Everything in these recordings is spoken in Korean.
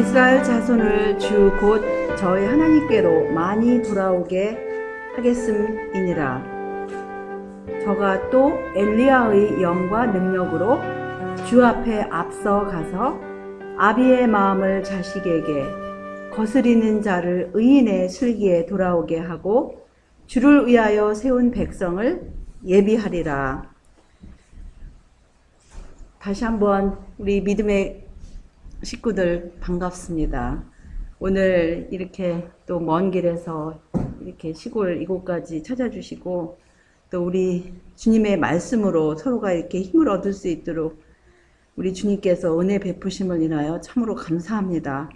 이스라엘 자손을 주 곧 저희 하나님께로 많이 돌아오게 하겠음이니라. 저가 또 엘리야의 영과 능력으로 주 앞에 앞서 가서 아비의 마음을 자식에게, 거스리는 자를 의인의 슬기에 돌아오게 하고 주를 위하여 세운 백성을 예비하리라. 다시 한번 우리 믿음의 식구들 반갑습니다. 오늘 이렇게 또 먼 길에서 이렇게 시골 이곳까지 찾아주시고 또 우리 주님의 말씀으로 서로가 이렇게 힘을 얻을 수 있도록 우리 주님께서 은혜 베푸심을 인하여 참으로 감사합니다.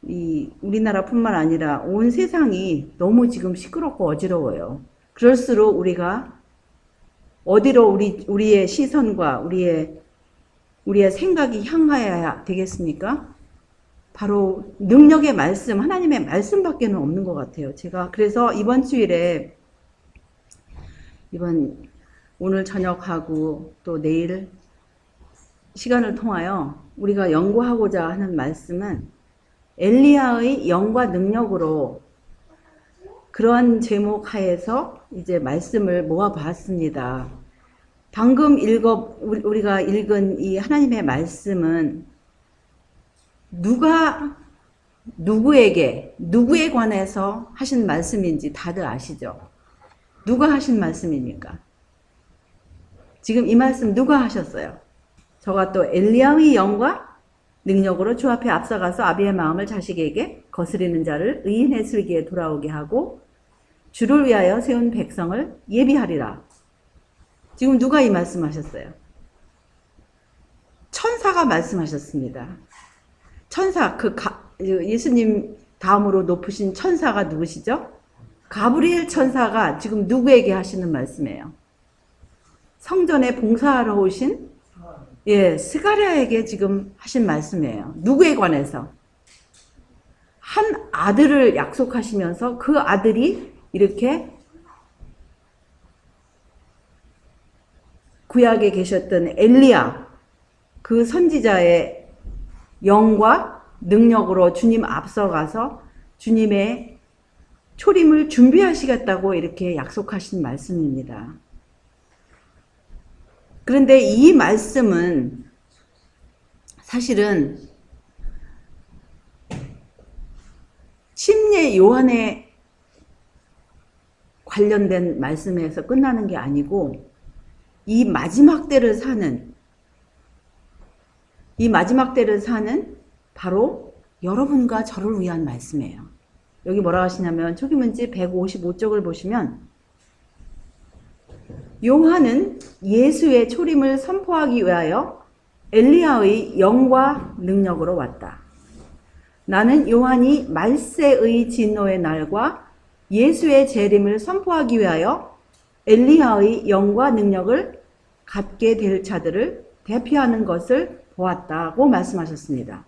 이 우리나라뿐만 아니라 온 세상이 너무 지금 시끄럽고 어지러워요. 그럴수록 우리가 어디로 우리의 시선과 우리의 생각이 향하여야 되겠습니까? 바로 능력의 말씀, 하나님의 말씀밖에는 없는 것 같아요. 제가 그래서 이번 주일에 오늘 저녁하고 또 내일 시간을 통하여 우리가 연구하고자 하는 말씀은 엘리야의 영과 능력으로 그러한 제목 하에서 이제 말씀을 모아봤습니다. 방금 우리가 읽은 이 하나님의 말씀은 누구에 관해서 하신 말씀인지 다들 아시죠? 누가 하신 말씀입니까? 지금 이 말씀 누가 하셨어요? 저가 또 엘리야의 영과 능력으로 주 앞에 앞서가서 아비의 마음을 자식에게, 거스리는 자를 의인의 슬기에 돌아오게 하고 주를 위하여 세운 백성을 예비하리라. 지금 누가 이 말씀하셨어요? 천사가 말씀하셨습니다. 천사, 예수님 다음으로 높으신 천사가 누구시죠? 가브리엘 천사가 지금 누구에게 하시는 말씀이에요? 성전에 봉사하러 오신 스가랴에게 지금 하신 말씀이에요. 누구에 관해서? 한 아들을 약속하시면서 그 아들이 이렇게 구약에 계셨던 엘리야, 그 선지자의 영과 능력으로 주님 앞서가서 주님의 초림을 준비하시겠다고 이렇게 약속하신 말씀입니다. 그런데 이 말씀은 사실은 침례 요한에 관련된 말씀에서 끝나는 게 아니고 이 마지막 때를 사는 바로 여러분과 저를 위한 말씀이에요. 여기 뭐라 하시냐면 초기문지 155쪽을 보시면 요한은 예수의 초림을 선포하기 위하여 엘리야의 영과 능력으로 왔다. 나는 요한이 말세의 진노의 날과 예수의 재림을 선포하기 위하여 엘리야의 영과 능력을 갖게 될 자들을 대표하는 것을 보았다고 말씀하셨습니다.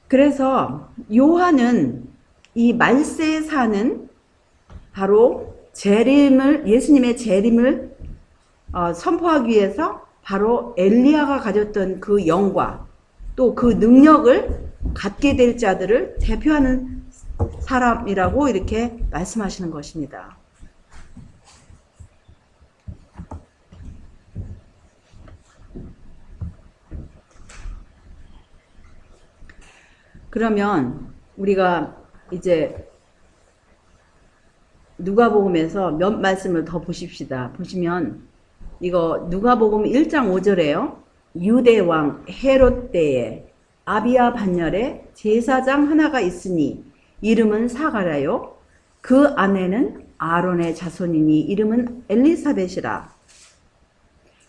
그래서 요한은 이 말세에 사는 바로 예수님의 재림을 선포하기 위해서 바로 엘리야가 가졌던 그 영과 또 그 능력을 갖게 될 자들을 대표하는 사람이라고 이렇게 말씀하시는 것입니다. 그러면 우리가 이제 누가복음에서 몇 말씀을 더 보십시다. 보시면 이거 누가복음 1장 5절에요. 유대 왕 헤롯 때에 아비야 반열에 제사장 하나가 있으니 이름은 사가랴요. 그 아내는 아론의 자손이니 이름은 엘리사벳이라.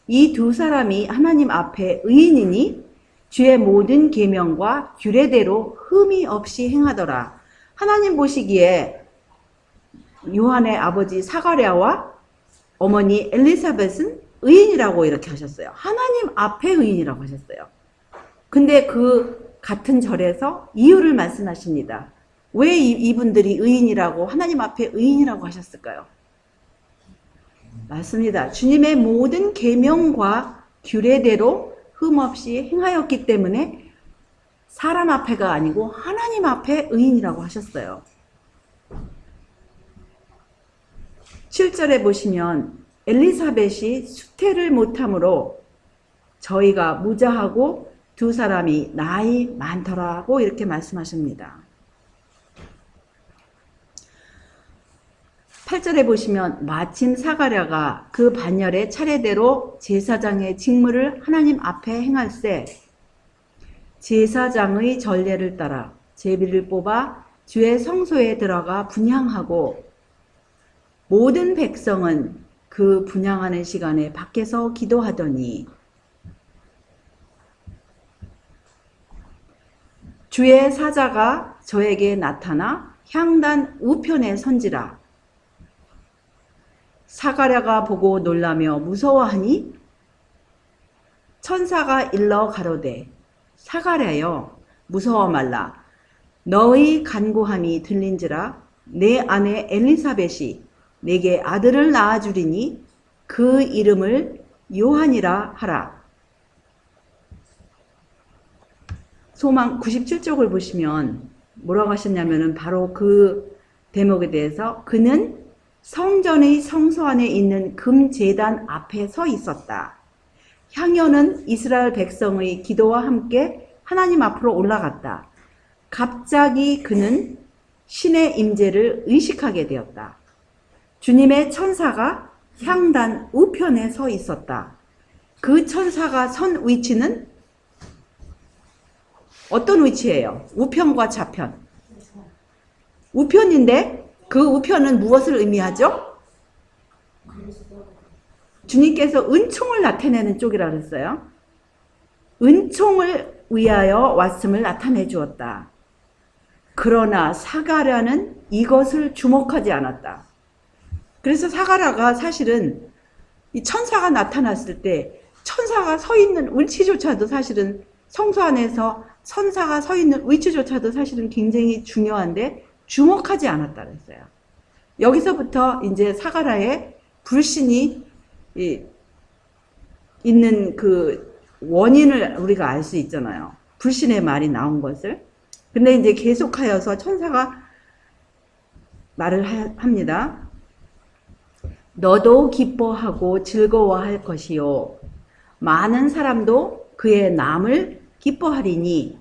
이 두 사람이 하나님 앞에 의인이니 주의 모든 계명과 규례대로 흠이 없이 행하더라. 하나님 보시기에 요한의 아버지 사가랴와 어머니 엘리사벳은 의인이라고 이렇게 하셨어요. 하나님 앞에 의인이라고 하셨어요. 근데 그 같은 절에서 이유를 말씀하십니다. 왜 이분들이 의인이라고, 하나님 앞에 의인이라고 하셨을까요? 맞습니다. 주님의 모든 계명과 규례대로 흠없이 행하였기 때문에 사람 앞에가 아니고 하나님 앞에 의인이라고 하셨어요. 7절에 보시면 엘리사벳이 수태를 못함으로 저희가 무자하고 두 사람이 나이 많더라고 이렇게 말씀하십니다. 8절에 보시면 마침 사가랴가 그 반열의 차례대로 제사장의 직무를 하나님 앞에 행할세 제사장의 전례를 따라 제비를 뽑아 주의 성소에 들어가 분향하고 모든 백성은 그 분향하는 시간에 밖에서 기도하더니 주의 사자가 저에게 나타나 향단 우편에 선지라 사가랴가 보고 놀라며 무서워하니 천사가 일러 가로되 사가랴여 무서워 말라 너의 간구함이 들린지라 내 아내 엘리사벳이 내게 아들을 낳아주리니 그 이름을 요한이라 하라. 소망 97쪽을 보시면 뭐라고 하셨냐면은 바로 그 대목에 대해서 그는 성전의 성소 안에 있는 금제단 앞에 서 있었다. 향연은 이스라엘 백성의 기도와 함께 하나님 앞으로 올라갔다. 갑자기 그는 신의 임재를 의식하게 되었다. 주님의 천사가 향단 우편에 서 있었다. 그 천사가 선 위치는 어떤 위치예요? 우편과 좌편. 우편인데 그 우편은 무엇을 의미하죠? 주님께서 은총을 나타내는 쪽이라 그랬어요. 은총을 위하여 왔음을 나타내 주었다. 그러나 사가랴는 이것을 주목하지 않았다. 그래서 사가랴가 사실은 이 천사가 나타났을 때 천사가 서 있는 위치조차도 사실은 성소 안에서 천사가 서 있는 위치조차도 사실은 굉장히 중요한데 주목하지 않았다 그랬어요. 여기서부터 이제 사가랴의 불신이 있는 그 원인을 우리가 알 수 있잖아요. 불신의 말이 나온 것을. 근데 이제 계속하여서 천사가 말을 합니다. 너도 기뻐하고 즐거워할 것이요. 많은 사람도 그의 남을 기뻐하리니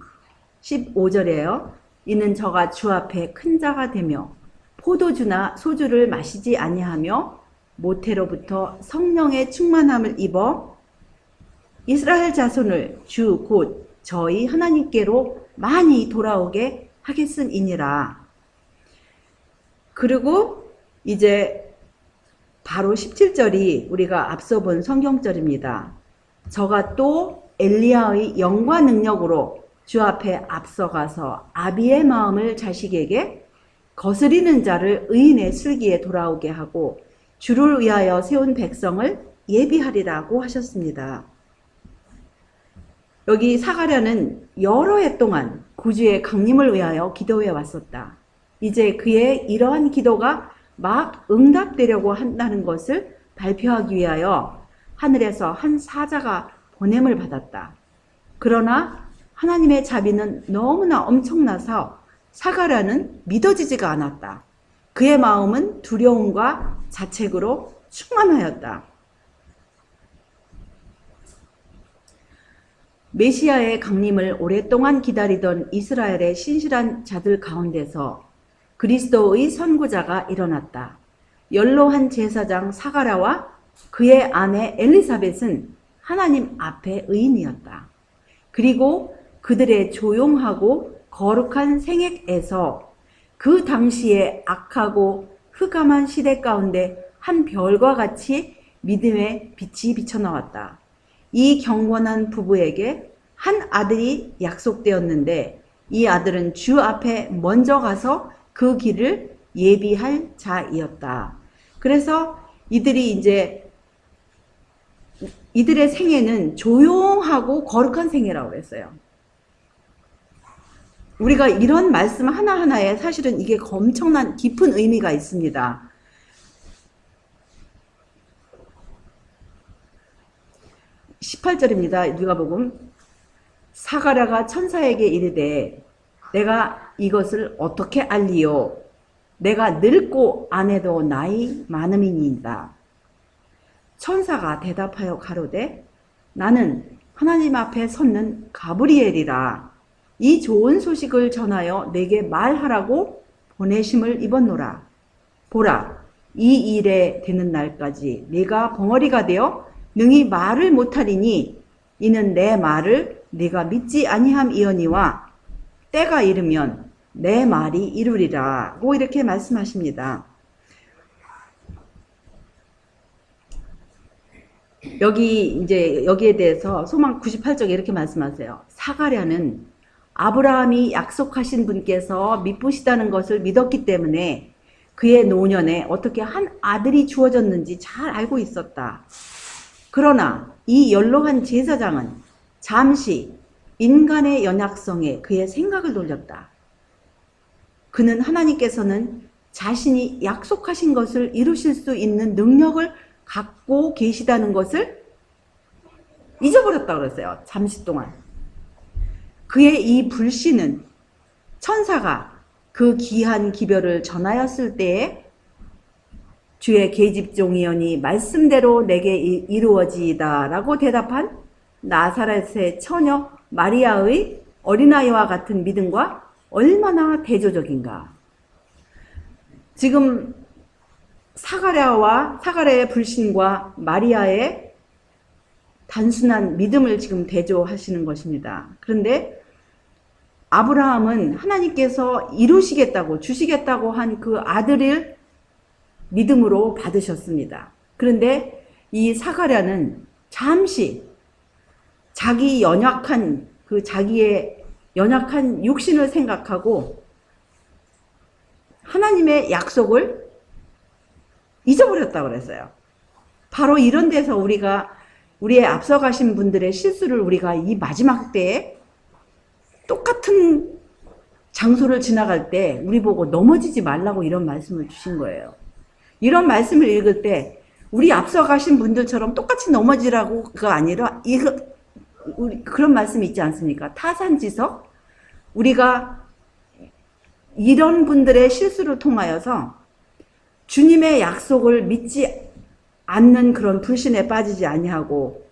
15절에요. 이는 저가 주 앞에 큰 자가 되며 포도주나 소주를 마시지 아니하며 모태로부터 성령의 충만함을 입어 이스라엘 자손을 주 곧 저희 하나님께로 많이 돌아오게 하겠음이니라. 그리고 이제 바로 17절이 우리가 앞서 본 성경절입니다. 저가 또 엘리야의 영과 능력으로 주 앞에 앞서가서 아비의 마음을 자식에게 거스리는 자를 의인의 슬기에 돌아오게 하고 주를 위하여 세운 백성을 예비하리라고 하셨습니다. 여기 사가랴는 여러 해 동안 구주의 강림을 위하여 기도해 왔었다. 이제 그의 이러한 기도가 막 응답되려고 한다는 것을 발표하기 위하여 하늘에서 한 사자가 보냄을 받았다. 그러나 하나님의 자비는 너무나 엄청나서 사가랴는 믿어지지가 않았다. 그의 마음은 두려움과 자책으로 충만하였다. 메시아의 강림을 오랫동안 기다리던 이스라엘의 신실한 자들 가운데서 그리스도의 선구자가 일어났다. 연로한 제사장 사가랴와 그의 아내 엘리사벳은 하나님 앞에 의인이었다. 그리고 그들의 조용하고 거룩한 생애에서 그 당시의 악하고 흑암한 시대 가운데 한 별과 같이 믿음의 빛이 비쳐나왔다. 이 경건한 부부에게 한 아들이 약속되었는데 이 아들은 주 앞에 먼저 가서 그 길을 예비할 자이었다. 그래서 이들의 생애는 조용하고 거룩한 생애라고 했어요. 우리가 이런 말씀 하나하나에 사실은 이게 엄청난 깊은 의미가 있습니다. 18절입니다. 누가복음. 사가랴가 천사에게 이르되 내가 이것을 어떻게 알리요? 내가 늙고 아내도 나이 많음이니이다. 천사가 대답하여 가로되 나는 하나님 앞에 섰는 가브리엘이라. 이 좋은 소식을 전하여 내게 말하라고 보내심을 입었노라. 보라, 이 일에 되는 날까지 네가 벙어리가 되어 능히 말을 못하리니 이는 내 말을 네가 믿지 아니함이거니와 때가 이르면 내 말이 이루리라고 이렇게 말씀하십니다. 여기에 대해서 소망 98쪽에 이렇게 말씀하세요. 사가랴는 아브라함이 약속하신 분께서 미쁘시다는 것을 믿었기 때문에 그의 노년에 어떻게 한 아들이 주어졌는지 잘 알고 있었다. 그러나 이 연로한 제사장은 잠시 인간의 연약성에 그의 생각을 돌렸다. 그는 하나님께서는 자신이 약속하신 것을 이루실 수 있는 능력을 갖고 계시다는 것을 잊어버렸다고 그랬어요. 잠시 동안. 그의 이 불신은 천사가 그 귀한 기별을 전하였을 때에 주의 계집종이여니 말씀대로 내게 이루어지이다 라고 대답한 나사렛의 처녀 마리아의 어린아이와 같은 믿음과 얼마나 대조적인가. 지금 사가랴의 불신과 마리아의 단순한 믿음을 지금 대조하시는 것입니다. 그런데 아브라함은 하나님께서 이루시겠다고 주시겠다고 한 그 아들을 믿음으로 받으셨습니다. 그런데 이 사가랴는 잠시 자기의 연약한 육신을 생각하고 하나님의 약속을 잊어버렸다고 그랬어요. 바로 이런 데서 우리의 앞서가신 분들의 실수를 우리가 이 마지막 때에 똑같은 장소를 지나갈 때 우리 보고 넘어지지 말라고 이런 말씀을 주신 거예요. 이런 말씀을 읽을 때 우리 앞서가신 분들처럼 똑같이 넘어지라고가 아니라 그런 말씀이 있지 않습니까? 타산지석. 우리가 이런 분들의 실수를 통하여서 주님의 약속을 믿지 않는 그런 불신에 빠지지 아니하고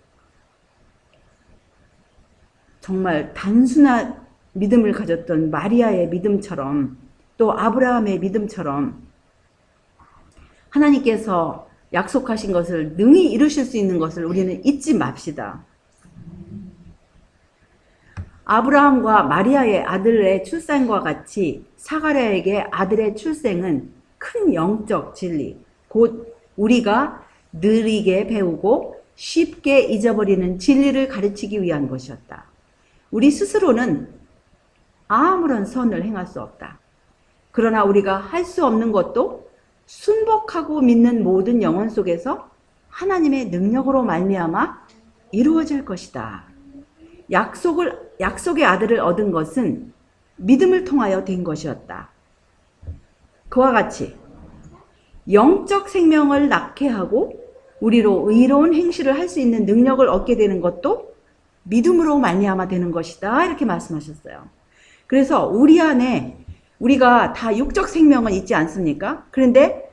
정말 단순한 믿음을 가졌던 마리아의 믿음처럼 또 아브라함의 믿음처럼 하나님께서 약속하신 것을 능히 이루실 수 있는 것을 우리는 잊지 맙시다. 아브라함과 마리아의 아들의 출생과 같이 사가랴에게 아들의 출생은 큰 영적 진리, 곧 우리가 느리게 배우고 쉽게 잊어버리는 진리를 가르치기 위한 것이었다. 우리 스스로는 아무런 선을 행할 수 없다. 그러나 우리가 할 수 없는 것도 순복하고 믿는 모든 영혼 속에서 하나님의 능력으로 말미암아 이루어질 것이다. 약속의 아들을 얻은 것은 믿음을 통하여 된 것이었다. 그와 같이 영적 생명을 낳게 하고 우리로 의로운 행실을 할 수 있는 능력을 얻게 되는 것도 믿음으로 말미암아 되는 것이다. 이렇게 말씀하셨어요. 그래서 우리 안에 우리가 다 육적 생명은 있지 않습니까? 그런데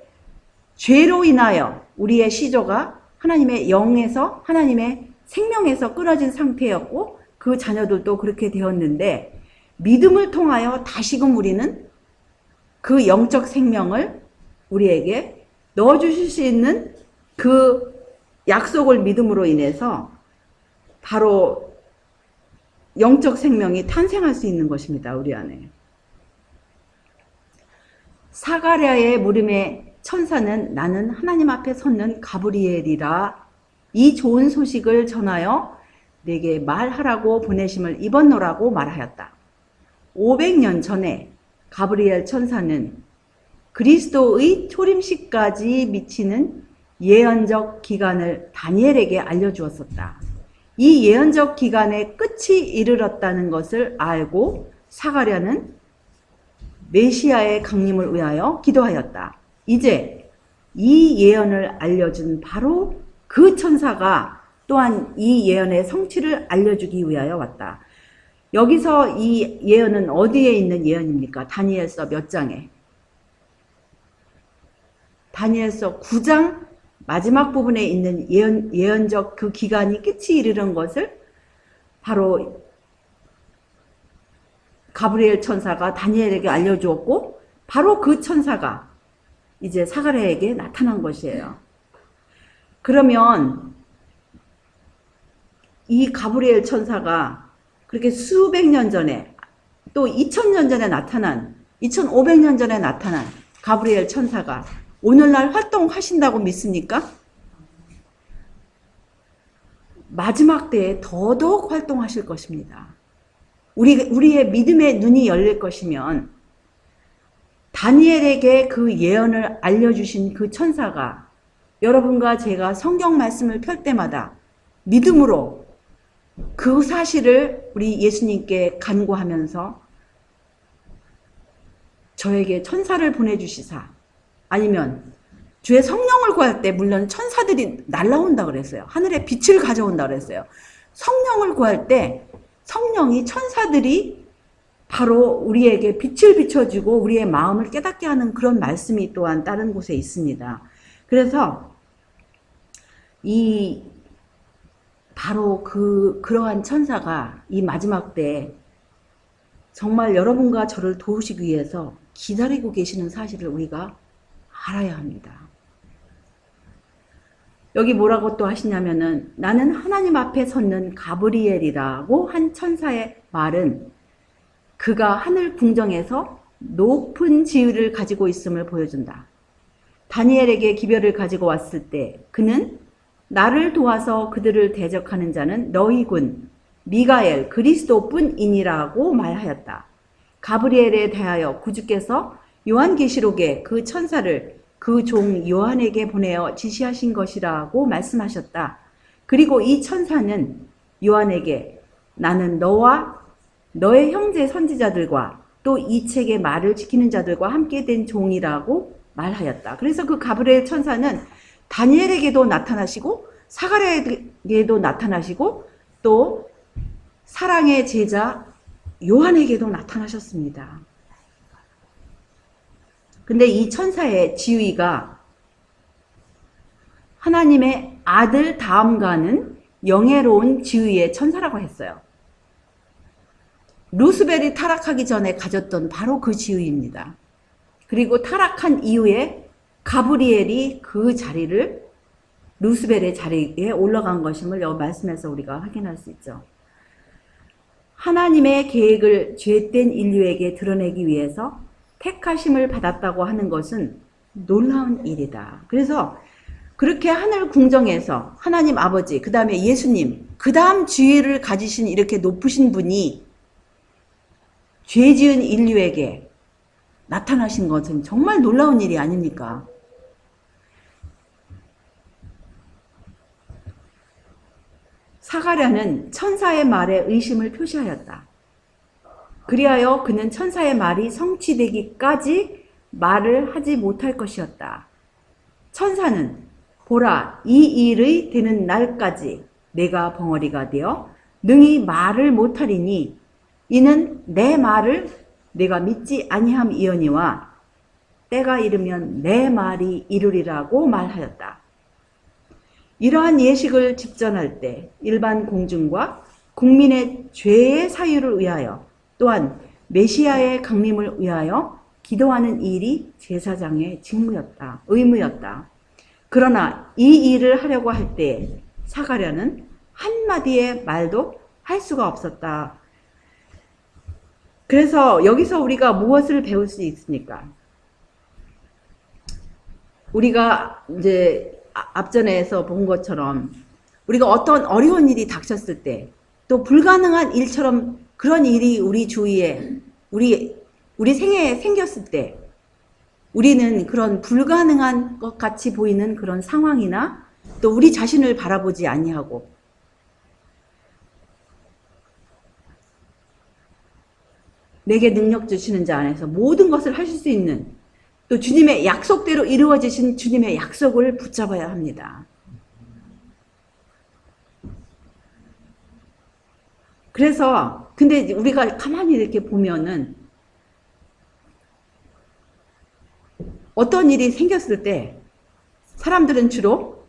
죄로 인하여 우리의 시조가 하나님의 영에서 하나님의 생명에서 끊어진 상태였고 그 자녀들도 그렇게 되었는데 믿음을 통하여 다시금 우리는 그 영적 생명을 우리에게 넣어주실 수 있는 그 약속을 믿음으로 인해서 바로 영적 생명이 탄생할 수 있는 것입니다. 우리 안에. 사가랴의 물음에 천사는 나는 하나님 앞에 섰는 가브리엘이라 이 좋은 소식을 전하여 내게 말하라고 보내심을 입었노라고 말하였다. 500년 전에 가브리엘 천사는 그리스도의 초림식까지 미치는 예언적 기간을 다니엘에게 알려주었었다. 이 예언적 기간의 끝이 이르렀다는 것을 알고 사가랴는 메시아의 강림을 위하여 기도하였다. 이제 이 예언을 알려준 바로 그 천사가 또한 이 예언의 성취를 알려주기 위하여 왔다. 여기서 이 예언은 어디에 있는 예언입니까? 다니엘서 몇 장에? 다니엘서 9장 마지막 부분에 있는 예언적 그 기간이 끝이 이르는 것을 바로 가브리엘 천사가 다니엘에게 알려주었고, 바로 그 천사가 이제 사가랴에게 나타난 것이에요. 그러면 이 가브리엘 천사가 그렇게 수백 년 전에, 또 2000년 전에 나타난, 2500년 전에 나타난 가브리엘 천사가 오늘날 활동하신다고 믿습니까? 마지막 때에 더더욱 활동하실 것입니다. 우리의 믿음의 눈이 열릴 것이면 다니엘에게 그 예언을 알려주신 그 천사가 여러분과 제가 성경 말씀을 펼 때마다 믿음으로 그 사실을 우리 예수님께 간구하면서 저에게 천사를 보내주시사, 아니면 주의 성령을 구할 때 물론 천사들이 날라온다 그랬어요. 하늘에 빛을 가져온다 그랬어요. 성령을 구할 때 성령이, 천사들이 바로 우리에게 빛을 비춰주고 우리의 마음을 깨닫게 하는 그런 말씀이 또한 다른 곳에 있습니다. 그래서 바로 그러한 천사가 이 마지막 때 정말 여러분과 저를 도우시기 위해서 기다리고 계시는 사실을 우리가 알아야 합니다. 여기 뭐라고 또 하시냐면은, 나는 하나님 앞에 섰는 가브리엘이라고 한 천사의 말은 그가 하늘 궁정에서 높은 지위를 가지고 있음을 보여준다. 다니엘에게 기별을 가지고 왔을 때 그는 나를 도와서 그들을 대적하는 자는 너희 군 미가엘 그리스도뿐이니라고 말하였다. 가브리엘에 대하여 구주께서 요한계시록에 그 천사를 그 종 요한에게 보내어 지시하신 것이라고 말씀하셨다. 그리고 이 천사는 요한에게 나는 너와 너의 형제 선지자들과 또 이 책의 말을 지키는 자들과 함께 된 종이라고 말하였다. 그래서 그 가브리엘 천사는 다니엘에게도 나타나시고 사가랴에게도 나타나시고 또 사랑의 제자 요한에게도 나타나셨습니다. 근데 이 천사의 지위가 하나님의 아들 다음가는 영예로운 지위의 천사라고 했어요. 루스벨이 타락하기 전에 가졌던 바로 그 지위입니다. 그리고 타락한 이후에 가브리엘이 그 자리를, 루스벨의 자리에 올라간 것임을 이 말씀에서 우리가 확인할 수 있죠. 하나님의 계획을 죄된 인류에게 드러내기 위해서 택하심을 받았다고 하는 것은 놀라운 일이다. 그래서 그렇게 하늘 궁정에서 하나님 아버지, 그 다음에 예수님, 그 다음 지위를 가지신 이렇게 높으신 분이 죄 지은 인류에게 나타나신 것은 정말 놀라운 일이 아닙니까? 사가랴는 천사의 말에 의심을 표시하였다. 그리하여 그는 천사의 말이 성취되기까지 말을 하지 못할 것이었다. 천사는 보라, 이 일의 되는 날까지 내가 벙어리가 되어 능히 말을 못하리니 이는 내 말을 내가 믿지 아니함이오니와 때가 이르면 내 말이 이루리라고 말하였다. 이러한 예식을 집전할 때 일반 공중과 국민의 죄의 사유를 위하여 또한 메시아의 강림을 위하여 기도하는 일이 제사장의 직무였다, 의무였다. 그러나 이 일을 하려고 할 때 사가랴는 한마디의 말도 할 수가 없었다. 그래서 여기서 우리가 무엇을 배울 수 있습니까? 우리가 이제 앞전에서 본 것처럼 우리가 어떤 어려운 일이 닥쳤을 때, 또 불가능한 일처럼 그런 일이 우리 주위에 우리 생애에 생겼을 때 우리는 그런 불가능한 것 같이 보이는 그런 상황이나 또 우리 자신을 바라보지 아니하고 내게 능력 주시는 자 안에서 모든 것을 하실 수 있는 또 주님의 약속대로 이루어지신 주님의 약속을 붙잡아야 합니다. 그래서 근데 우리가 가만히 이렇게 보면은 어떤 일이 생겼을 때 사람들은 주로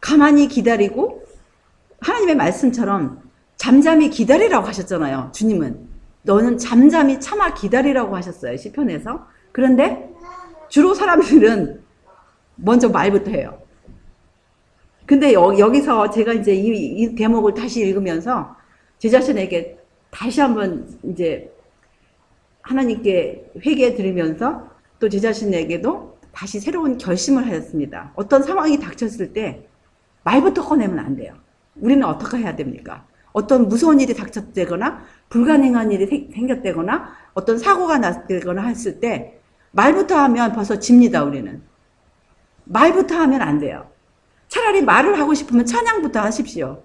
가만히 기다리고 하나님의 말씀처럼 잠잠히 기다리라고 하셨잖아요. 주님은 너는 잠잠히 참아 기다리라고 하셨어요. 시편에서. 그런데 주로 사람들은 먼저 말부터 해요. 근데 여기서 제가 이제 이 대목을 다시 읽으면서 제 자신에게 다시 한번 이제 하나님께 회개해 드리면서 또 제 자신에게도 다시 새로운 결심을 하였습니다. 어떤 상황이 닥쳤을 때 말부터 꺼내면 안 돼요. 우리는 어떻게 해야 됩니까? 어떤 무서운 일이 닥쳤다거나 불가능한 일이 생겼다거나 어떤 사고가 났다거나 했을 때 말부터 하면 벌써 집니다. 우리는. 말부터 하면 안 돼요. 차라리 말을 하고 싶으면 찬양부터 하십시오.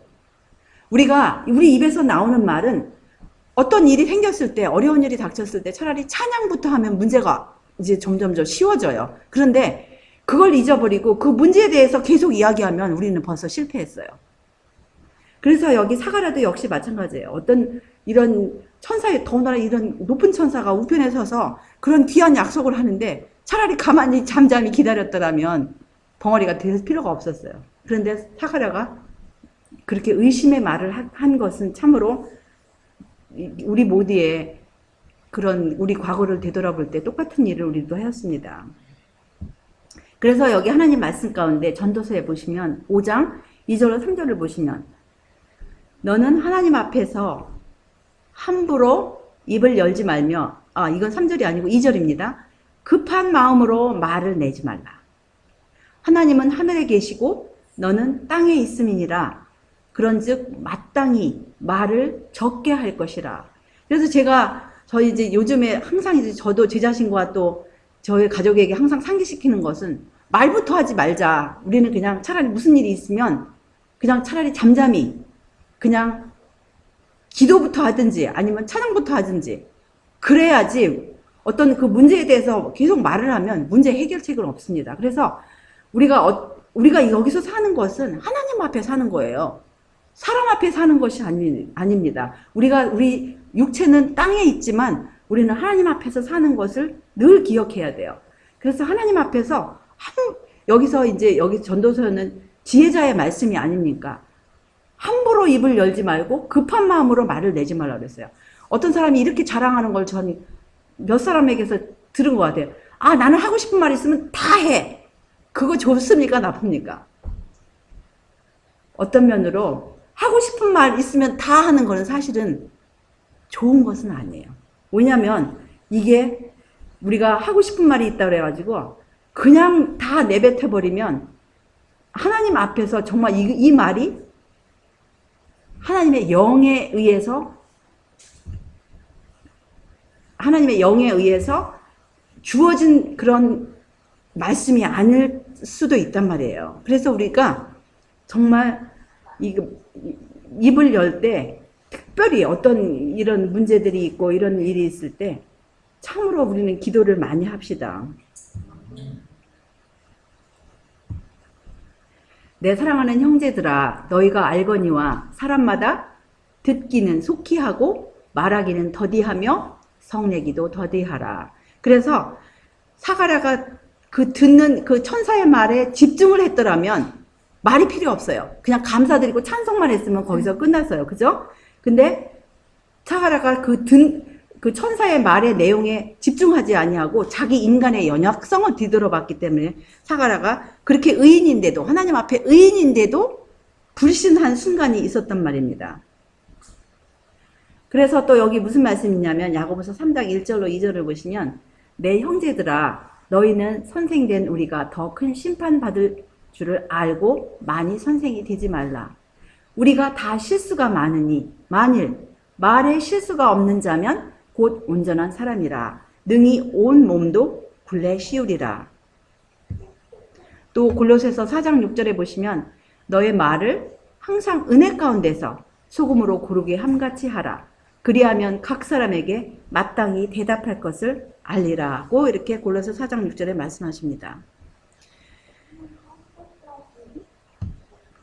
우리 입에서 나오는 말은 어떤 일이 생겼을 때, 어려운 일이 닥쳤을 때 차라리 찬양부터 하면 문제가 이제 점점 쉬워져요. 그런데 그걸 잊어버리고 그 문제에 대해서 계속 이야기하면 우리는 벌써 실패했어요. 그래서 여기 사가랴도 역시 마찬가지예요. 어떤 이런 천사의, 더군다나 이런 높은 천사가 우편에 서서 그런 귀한 약속을 하는데 차라리 가만히 잠잠히 기다렸더라면 벙어리가 될 필요가 없었어요. 그런데 사가랴가 그렇게 의심의 말을 한 것은 참으로 우리 모두의 그런 우리 과거를 되돌아볼 때 똑같은 일을 우리도 하였습니다. 그래서 여기 하나님 말씀 가운데 전도서에 보시면 5장 2절로 3절을 보시면 너는 하나님 앞에서 함부로 입을 열지 말며 이건 3절이 아니고 2절입니다. 급한 마음으로 말을 내지 말라. 하나님은 하늘에 계시고 너는 땅에 있음이니라. 그런즉 마땅히 말을 적게 할 것이라. 그래서 저희 이제 요즘에 항상 이제 저도 제 자신과 또 저희 가족에게 항상 상기시키는 것은 말부터 하지 말자. 우리는 그냥 차라리 무슨 일이 있으면 그냥 차라리 잠잠히 그냥 기도부터 하든지 아니면 찬양부터 하든지 그래야지 어떤 그 문제에 대해서 계속 말을 하면 문제 해결책은 없습니다. 그래서 우리가 여기서 사는 것은 하나님 앞에 사는 거예요. 사람 앞에 사는 것이 아닙니다. 우리 육체는 땅에 있지만 우리는 하나님 앞에서 사는 것을 늘 기억해야 돼요. 그래서 하나님 앞에서 여기서 이제 여기 전도서는 지혜자의 말씀이 아닙니까? 함부로 입을 열지 말고 급한 마음으로 말을 내지 말라 그랬어요. 어떤 사람이 이렇게 자랑하는 걸 전 몇 사람에게서 들은 것 같아요. 나는 하고 싶은 말 있으면 다 해. 그거 좋습니까? 나쁩니까? 어떤 면으로 하고 싶은 말 있으면 다 하는 거는 사실은 좋은 것은 아니에요. 왜냐하면 이게 우리가 하고 싶은 말이 있다 그래가지고 그냥 다 내뱉어버리면 하나님 앞에서 정말 이 말이 하나님의 영에 의해서 주어진 그런 말씀이 아닐 수도 있단 말이에요. 그래서 우리가 정말 입을 열 때 특별히 어떤 이런 문제들이 있고 이런 일이 있을 때 참으로 우리는 기도를 많이 합시다. 내 사랑하는 형제들아 너희가 알거니와 사람마다 듣기는 속히 하고 말하기는 더디하며 성내기도 더디하라. 그래서 사가랴가 그 듣는 그 천사의 말에 집중을 했더라면 말이 필요 없어요. 그냥 감사드리고 찬송만 했으면 거기서 끝났어요. 그죠? 근데 사가랴가 그 천사의 말의 내용에 집중하지 아니하고 자기 인간의 연약성을 뒤돌아봤기 때문에 사가랴가 그렇게 의인인데도 하나님 앞에 의인인데도 불신한 순간이 있었단 말입니다. 그래서 또 여기 무슨 말씀이냐면 야고보서 3장 1절로 2절을 보시면 내 형제들아 너희는 선생된 우리가 더 큰 심판받을 줄을 알고 많이 선생이 되지 말라. 우리가 다 실수가 많으니 만일 말에 실수가 없는 자면 곧 온전한 사람이라. 능히 온 몸도 굴레 씌우리라. 또 골로새서 4장 6절에 보시면 너의 말을 항상 은혜 가운데서 소금으로 고르게 함같이 하라. 그리하면 각 사람에게 마땅히 대답할 것을 알리라고 이렇게 골로새 4장 6절에 말씀하십니다.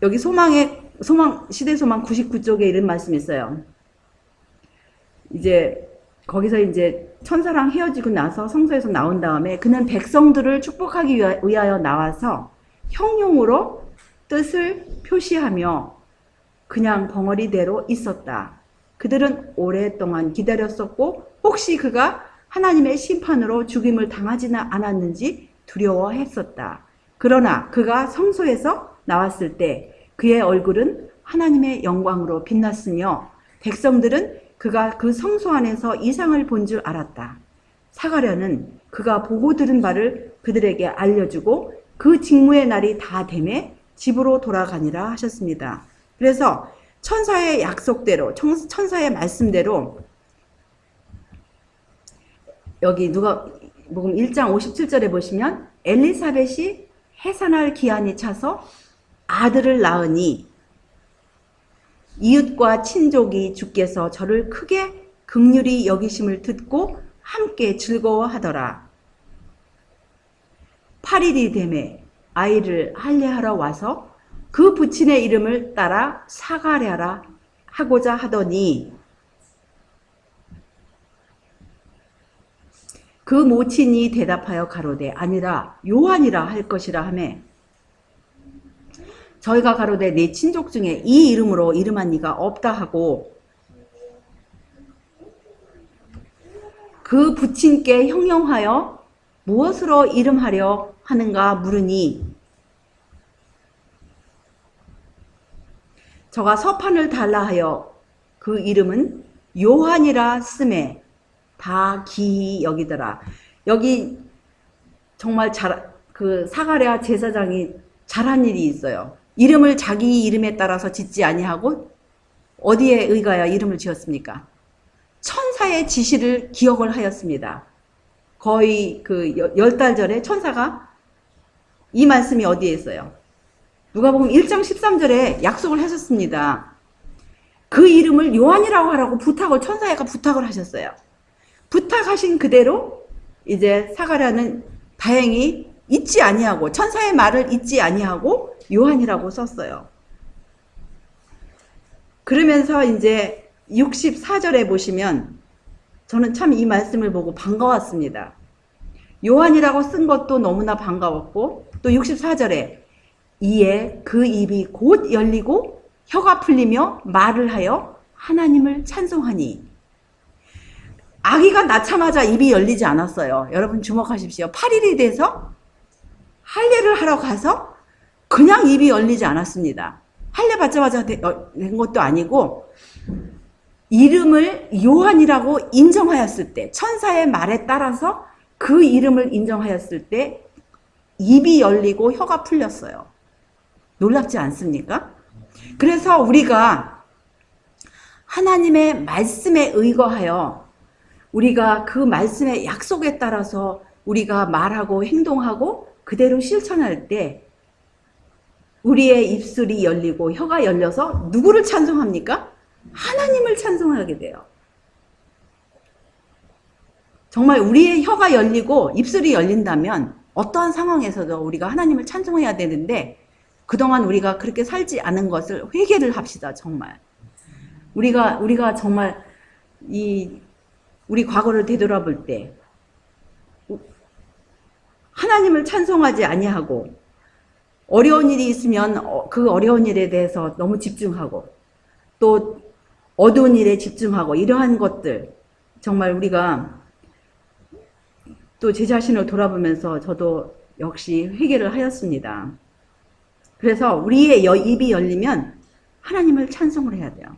여기 시대 소망 99쪽에 이런 말씀이 있어요. 이제 거기서 이제 천사랑 헤어지고 나서 성소에서 나온 다음에 그는 백성들을 축복하기 위하여 나와서 형용으로 뜻을 표시하며 그냥 벙어리대로 있었다. 그들은 오랫동안 기다렸었고 혹시 그가 하나님의 심판으로 죽임을 당하지는 않았는지 두려워했었다. 그러나 그가 성소에서 나왔을 때 그의 얼굴은 하나님의 영광으로 빛났으며 백성들은 그가 그 성소 안에서 이상을 본 줄 알았다. 사가랴는 그가 보고 들은 바를 그들에게 알려주고 그 직무의 날이 다 되매 집으로 돌아가니라 하셨습니다. 그래서 천사의 약속대로, 천사의 말씀대로 여기 누가복음 1장 57절에 보시면 엘리사벳이 해산할 기한이 차서 아들을 낳으니 이웃과 친족이 주께서 저를 크게 긍휼히 여기심을 듣고 함께 즐거워하더라. 8일이 되매 아이를 할례하러 와서 그 부친의 이름을 따라 사가랴라 하고자 하더니 그 모친이 대답하여 가로되 아니라 요한이라 할 것이라 하매 저희가 가로되 내 친족 중에 이 이름으로 이름한 이가 없다 하고 그 부친께 형용하여 무엇으로 이름하려 하는가 물으니 저가 서판을 달라 하여 그 이름은 요한이라 쓰매 다 기히 여기더라. 여기 정말 그 사가랴 제사장이 잘한 일이 있어요. 이름을 자기 이름에 따라서 짓지 아니하고 어디에 의가여 이름을 지었습니까? 천사의 지시를 기억을 하였습니다. 거의 그 10달 전에 천사가 이 말씀이 어디에 있어요? 누가복음 1장 13절에 약속을 하셨습니다. 그 이름을 요한이라고 하라고 천사가 부탁을 하셨어요. 부탁하신 그대로 이제 사가랴는 다행히 잊지 아니하고 천사의 말을 잊지 아니하고 요한이라고 썼어요. 그러면서 이제 64절에 보시면 저는 참 이 말씀을 보고 반가웠습니다. 요한이라고 쓴 것도 너무나 반가웠고 또 64절에 이에 그 입이 곧 열리고 혀가 풀리며 말을 하여 하나님을 찬송하니 아기가 낳자마자 입이 열리지 않았어요. 여러분 주목하십시오. 8일이 돼서 할례를 하러 가서 그냥 입이 열리지 않았습니다. 할례 받자마자 된 것도 아니고 이름을 요한이라고 인정하였을 때 천사의 말에 따라서 그 이름을 인정하였을 때 입이 열리고 혀가 풀렸어요. 놀랍지 않습니까? 그래서 우리가 하나님의 말씀에 의거하여 우리가 그 말씀의 약속에 따라서 우리가 말하고 행동하고 그대로 실천할 때 우리의 입술이 열리고 혀가 열려서 누구를 찬송합니까? 하나님을 찬송하게 돼요. 정말 우리의 혀가 열리고 입술이 열린다면 어떠한 상황에서도 우리가 하나님을 찬송해야 되는데 그동안 우리가 그렇게 살지 않은 것을 회개를 합시다. 정말 우리가 정말 우리 과거를 되돌아볼 때 하나님을 찬송하지 아니하고 어려운 일이 있으면 그 어려운 일에 대해서 너무 집중하고 또 어두운 일에 집중하고 이러한 것들 정말 우리가 또 제 자신을 돌아보면서 저도 역시 회개를 하였습니다. 그래서 우리의 입이 열리면 하나님을 찬송을 해야 돼요.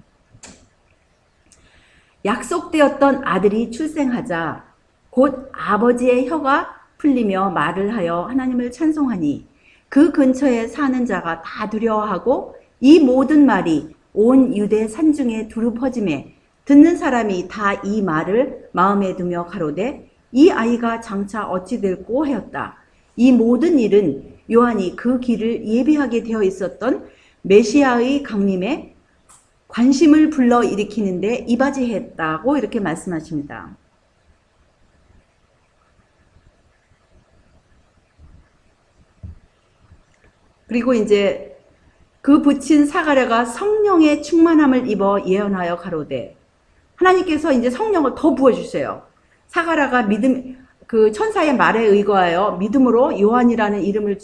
약속되었던 아들이 출생하자 곧 아버지의 혀가 풀리며 말을 하여 하나님을 찬송하니 그 근처에 사는 자가 다 두려워하고 이 모든 말이 온 유대 산중에 두루 퍼짐에 듣는 사람이 다 이 말을 마음에 두며 가로되 이 아이가 장차 어찌 될꼬 하였다. 이 모든 일은 요한이 그 길을 예비하게 되어 있었던 메시아의 강림에 관심을 불러일으키는데 이바지했다고 이렇게 말씀하십니다. 그리고 이제 그 붙인 사가랴가 성령의 충만함을 입어 예언하여 가로되, 하나님께서 이제 성령을 더 부어주세요. 사가랴가 그 천사의 말에 의거하여 믿음으로 요한이라는 이름을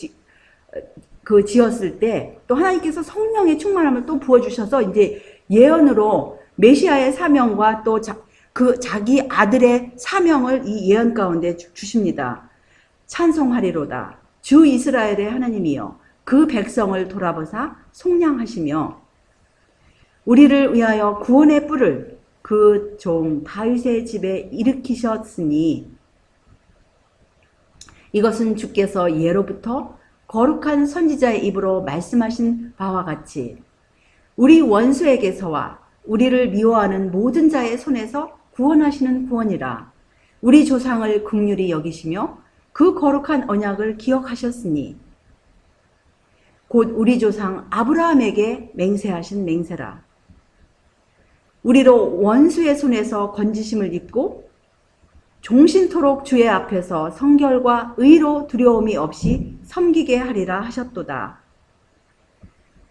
지었을 때, 또 하나님께서 성령의 충만함을 또 부어주셔서 이제 예언으로 메시아의 사명과 또 자기 아들의 사명을 이 예언 가운데 주십니다. 찬송하리로다. 주 이스라엘의 하나님이여 그 백성을 돌아보사 속량하시며 우리를 위하여 구원의 뿔을 그 종 다윗의 집에 일으키셨으니 이것은 주께서 예로부터 거룩한 선지자의 입으로 말씀하신 바와 같이 우리 원수에게서와 우리를 미워하는 모든 자의 손에서 구원하시는 구원이라. 우리 조상을 긍휼히 여기시며 그 거룩한 언약을 기억하셨으니 곧 우리 조상 아브라함에게 맹세하신 맹세라. 우리로 원수의 손에서 건지심을 입고 종신토록 주의 앞에서 성결과 의로 두려움이 없이 섬기게 하리라 하셨도다.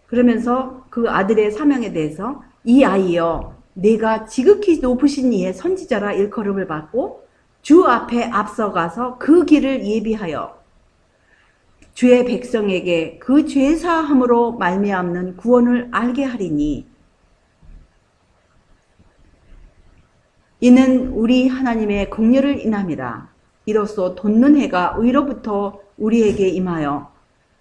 그러면서 그 아들의 사명에 대해서 이 아이여 내가 지극히 높으신 이의 선지자라 일컬음을 받고 주 앞에 앞서가서 그 길을 예비하여 주의 백성에게 그 죄사함으로 말미암는 구원을 알게 하리니 이는 우리 하나님의 긍휼을 인함이라. 이로써 돋는 해가 위로부터 우리에게 임하여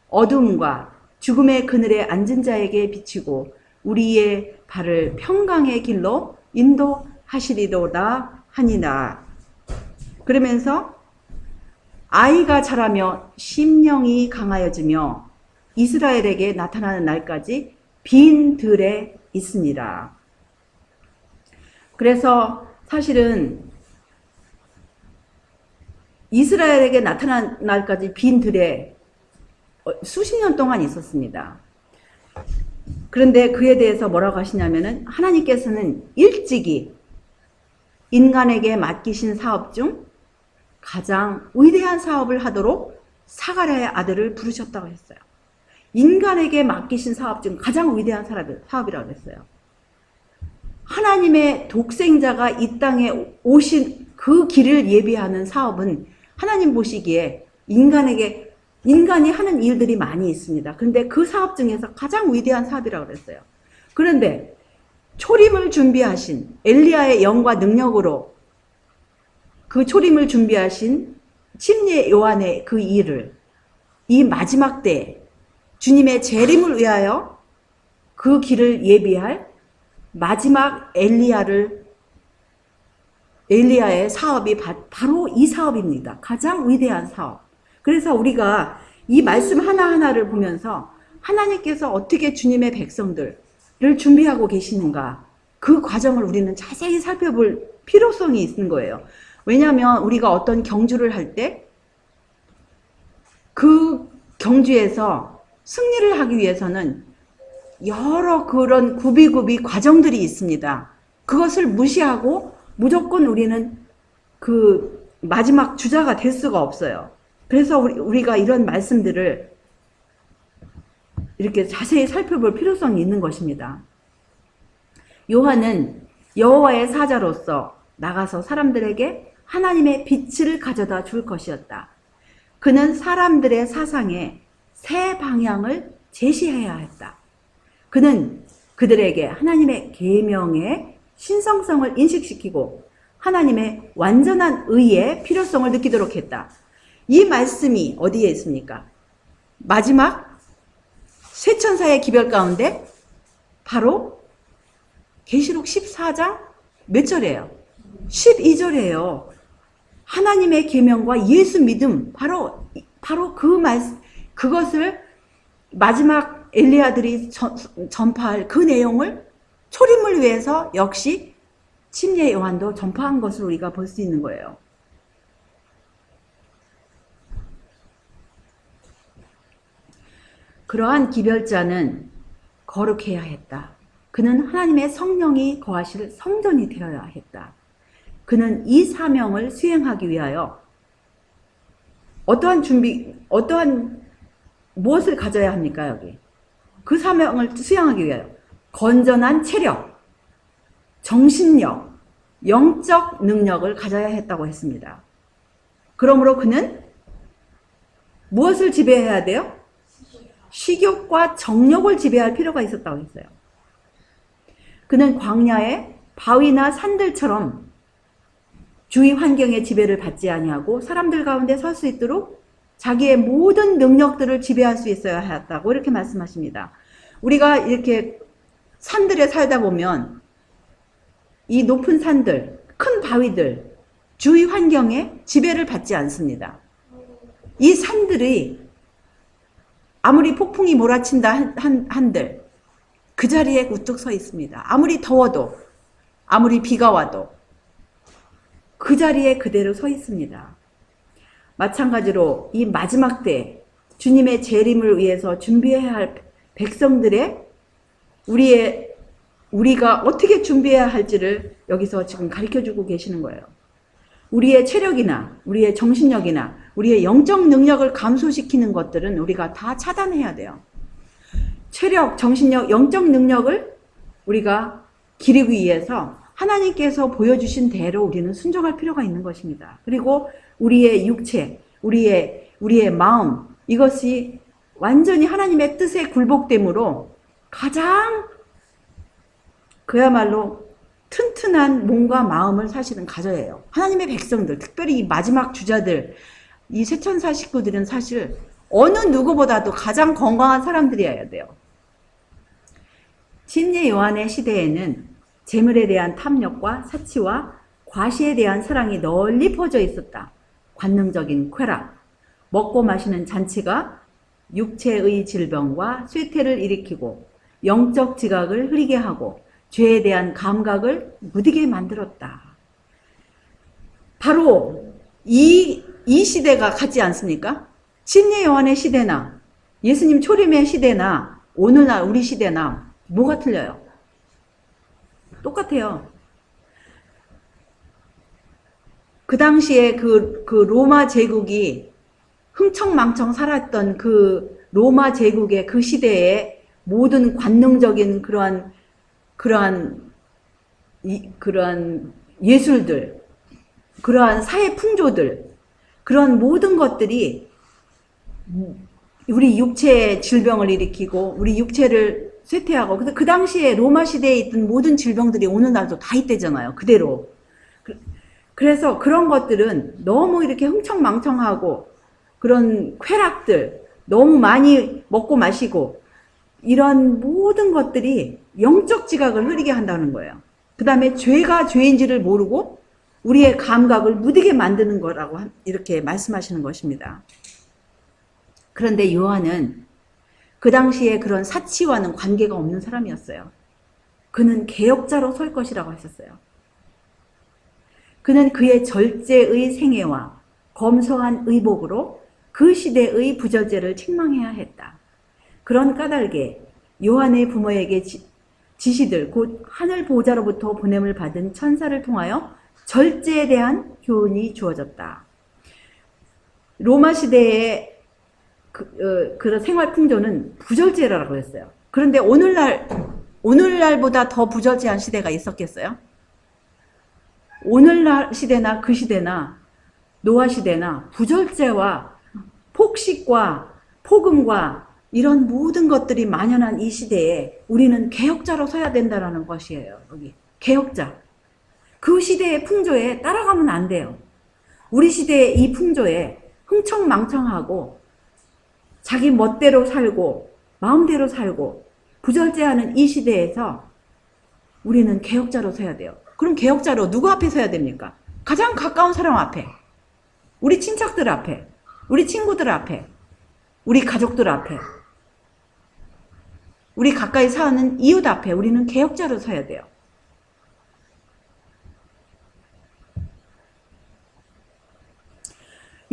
어둠과 죽음의 그늘에 앉은 자에게 비치고 우리의 발을 평강의 길로 인도하시리로다 하니라. 그러면서 아이가 자라며 심령이 강하여지며 이스라엘에게 나타나는 날까지 빈 들에 있으니라. 그래서 사실은 이스라엘에게 나타난 날까지 빈 들에 수십 년 동안 있었습니다. 그런데 그에 대해서 뭐라고 하시냐면은 하나님께서는 일찍이 인간에게 맡기신 사업 중 가장 위대한 사업을 하도록 사가랴의 아들을 부르셨다고 했어요. 인간에게 맡기신 사업 중 가장 위대한 사업이라고 했어요. 하나님의 독생자가 이 땅에 오신 그 길을 예비하는 사업은 하나님 보시기에 인간이 하는 일들이 많이 있습니다. 그런데 그 사업 중에서 가장 위대한 사업이라고 그랬어요. 그런데 초림을 준비하신 엘리야의 영과 능력으로 그 초림을 준비하신 침례 요한의 그 일을 이 마지막 때 주님의 재림을 위하여 그 길을 예비할 마지막 엘리야의 사업이 바로 이 사업입니다. 가장 위대한 사업. 그래서 우리가 이 말씀 하나하나를 보면서 하나님께서 어떻게 주님의 백성들을 준비하고 계시는가, 그 과정을 우리는 자세히 살펴볼 필요성이 있는 거예요. 왜냐하면 우리가 어떤 경주를 할 때 그 경주에서 승리를 하기 위해서는 여러 그런 구비구비 과정들이 있습니다. 그것을 무시하고 무조건 우리는 그 마지막 주자가 될 수가 없어요. 그래서 우리가 이런 말씀들을 이렇게 자세히 살펴볼 필요성이 있는 것입니다. 요한은 여호와의 사자로서 나가서 사람들에게 하나님의 빛을 가져다 줄 것이었다. 그는 사람들의 사상에 새 방향을 제시해야 했다. 그는 그들에게 하나님의 계명의 신성성을 인식시키고 하나님의 완전한 의의 필요성을 느끼도록 했다. 이 말씀이 어디에 있습니까? 마지막 쇠천사의 기별 가운데 바로 계시록 14장 몇 절이에요? 12절이에요. 하나님의 계명과 예수 믿음, 바로 그 말씀, 그것을 마지막 엘리야들이 전파할 그 내용을 초림을 위해서 역시 침례 요한도 전파한 것을 우리가 볼 수 있는 거예요. 그러한 기별자는 거룩해야 했다. 그는 하나님의 성령이 거하실 성전이 되어야 했다. 그는 이 사명을 수행하기 위하여 무엇을 가져야 합니까, 여기? 그 사명을 수행하기 위하여 건전한 체력, 정신력, 영적 능력을 가져야 했다고 했습니다. 그러므로 그는 무엇을 지배해야 돼요? 식욕과 정욕을 지배할 필요가 있었다고 했어요. 그는 광야의 바위나 산들처럼 주위 환경의 지배를 받지 아니하고 사람들 가운데 설 수 있도록 자기의 모든 능력들을 지배할 수 있어야 했다고 이렇게 말씀하십니다. 우리가 이렇게 산들에 살다 보면 이 높은 산들, 큰 바위들, 주위 환경에 지배를 받지 않습니다. 이 산들이 아무리 폭풍이 몰아친다 한들 그 자리에 우뚝 서 있습니다. 아무리 더워도, 아무리 비가 와도 그 자리에 그대로 서 있습니다. 마찬가지로 이 마지막 때 주님의 재림을 위해서 준비해야 할 백성들의 우리가 어떻게 준비해야 할지를 여기서 지금 가르쳐주고 계시는 거예요. 우리의 체력이나 우리의 정신력이나 우리의 영적 능력을 감소시키는 것들은 우리가 다 차단해야 돼요. 체력, 정신력, 영적 능력을 우리가 기르기 위해서 하나님께서 보여주신 대로 우리는 순종할 필요가 있는 것입니다. 그리고 우리의 육체, 우리의 마음, 이것이 완전히 하나님의 뜻에 굴복됨으로 가장 그야말로 튼튼한 몸과 마음을 사실은 가져야 해요. 하나님의 백성들, 특별히 이 마지막 주자들, 이 쇠천사 식구들은 사실 어느 누구보다도 가장 건강한 사람들이어야 돼요. 침례 요한의 시대에는 재물에 대한 탐욕과 사치와 과시에 대한 사랑이 널리 퍼져 있었다. 관능적인 쾌락, 먹고 마시는 잔치가 육체의 질병과 쇠퇴를 일으키고 영적 지각을 흐리게 하고 죄에 대한 감각을 무디게 만들었다. 바로 이 시대가 같지 않습니까? 침례 요한의 시대나 예수님 초림의 시대나 오늘날 우리 시대나 뭐가 틀려요? 똑같아요. 그 당시에 그 로마 제국이 흥청망청 살았던 그 로마 제국의 그 시대의 모든 관능적인 그러한 예술들, 그러한 사회 풍조들, 그런 모든 것들이 우리 육체의 질병을 일으키고 우리 육체를 쇠퇴하고, 그래서 그 당시에 로마 시대에 있던 모든 질병들이 오늘날도 다 있대잖아요. 그대로. 그래서 그런 것들은 너무 이렇게 흥청망청하고 그런 쾌락들, 너무 많이 먹고 마시고 이런 모든 것들이 영적 지각을 흐리게 한다는 거예요. 그 다음에 죄가 죄인지를 모르고 우리의 감각을 무디게 만드는 거라고 이렇게 말씀하시는 것입니다. 그런데 요한은 그 당시에 그런 사치와는 관계가 없는 사람이었어요. 그는 개혁자로 설 것이라고 했었어요. 그는 그의 절제의 생애와 검소한 의복으로 그 시대의 부절제를 책망해야 했다. 그런 까닭에 요한의 부모에게 지시들, 곧 하늘 보호자로부터 보냄을 받은 천사를 통하여 절제에 대한 교훈이 주어졌다. 로마 시대의 그런 생활 풍조는 부절제라고 했어요. 그런데 오늘날보다 더 부절제한 시대가 있었겠어요? 오늘날 시대나 그 시대나 노아 시대나 부절제와 폭식과 폭음과 이런 모든 것들이 만연한 이 시대에 우리는 개혁자로 서야 된다는 것이에요. 여기 개혁자. 그 시대의 풍조에 따라가면 안 돼요. 우리 시대의 이 풍조에 흥청망청하고 자기 멋대로 살고 마음대로 살고 부절제하는 이 시대에서 우리는 개혁자로 서야 돼요. 그럼 개혁자로 누구 앞에 서야 됩니까? 가장 가까운 사람 앞에, 우리 친척들 앞에, 우리 친구들 앞에, 우리 가족들 앞에, 우리 가까이 사는 이웃 앞에 우리는 개혁자로 서야 돼요.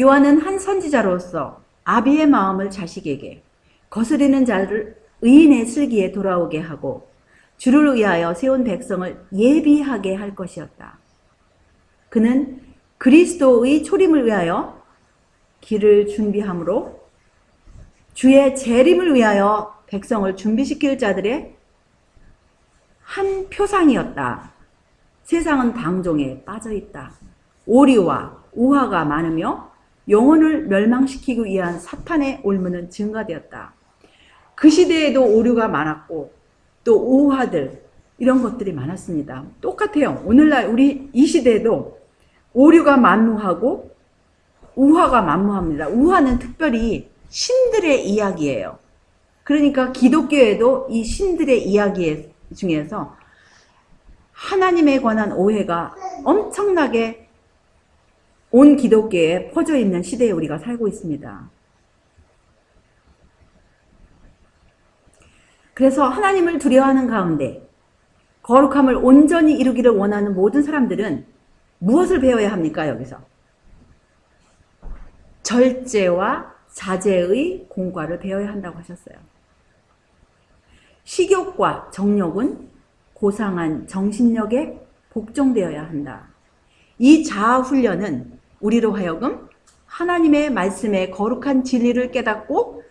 요한은 한 선지자로서 아비의 마음을 자식에게, 거스리는 자를 의인의 슬기에 돌아오게 하고 주를 위하여 세운 백성을 예비하게 할 것이었다. 그는 그리스도의 초림을 위하여 길을 준비함으로 주의 재림을 위하여 백성을 준비시킬 자들의 한 표상이었다. 세상은 방종에 빠져있다. 오리와 우화가 많으며 영혼을 멸망시키기 위한 사탄의 올무는 증가되었다. 그 시대에도 오류가 많았고 또 우화들 이런 것들이 많았습니다. 똑같아요. 오늘날 우리 이 시대에도 오류가 만무하고 우화가 만무합니다. 우화는 특별히 신들의 이야기예요. 그러니까 기독교에도 이 신들의 이야기 중에서 하나님에 관한 오해가 엄청나게 온 기독교에 퍼져 있는 시대에 우리가 살고 있습니다. 그래서 하나님을 두려워하는 가운데 거룩함을 온전히 이루기를 원하는 모든 사람들은 무엇을 배워야 합니까? 여기서 절제와 자제의 공과를 배워야 한다고 하셨어요. 식욕과 정욕은 고상한 정신력에 복종되어야 한다. 이 자아 훈련은 우리로 하여금 하나님의 말씀의 거룩한 진리를 깨닫고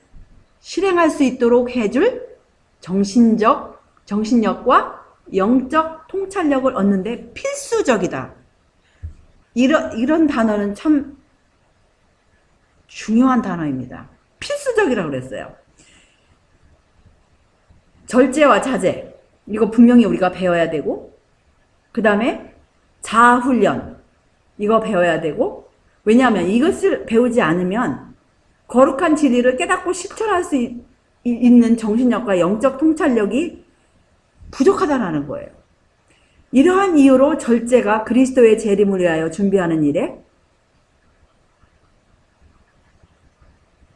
실행할 수 있도록 해줄 정신력과 영적 통찰력을 얻는데 필수적이다. 이런 단어는 참 중요한 단어입니다. 필수적이라고 그랬어요. 절제와 자제, 이거 분명히 우리가 배워야 되고, 그 다음에 자아훈련, 이거 배워야 되고, 왜냐하면 이것을 배우지 않으면 거룩한 진리를 깨닫고 실천할 수 있는 정신력과 영적 통찰력이 부족하다는 거예요. 이러한 이유로 절제가 그리스도의 재림을 위하여 준비하는 일에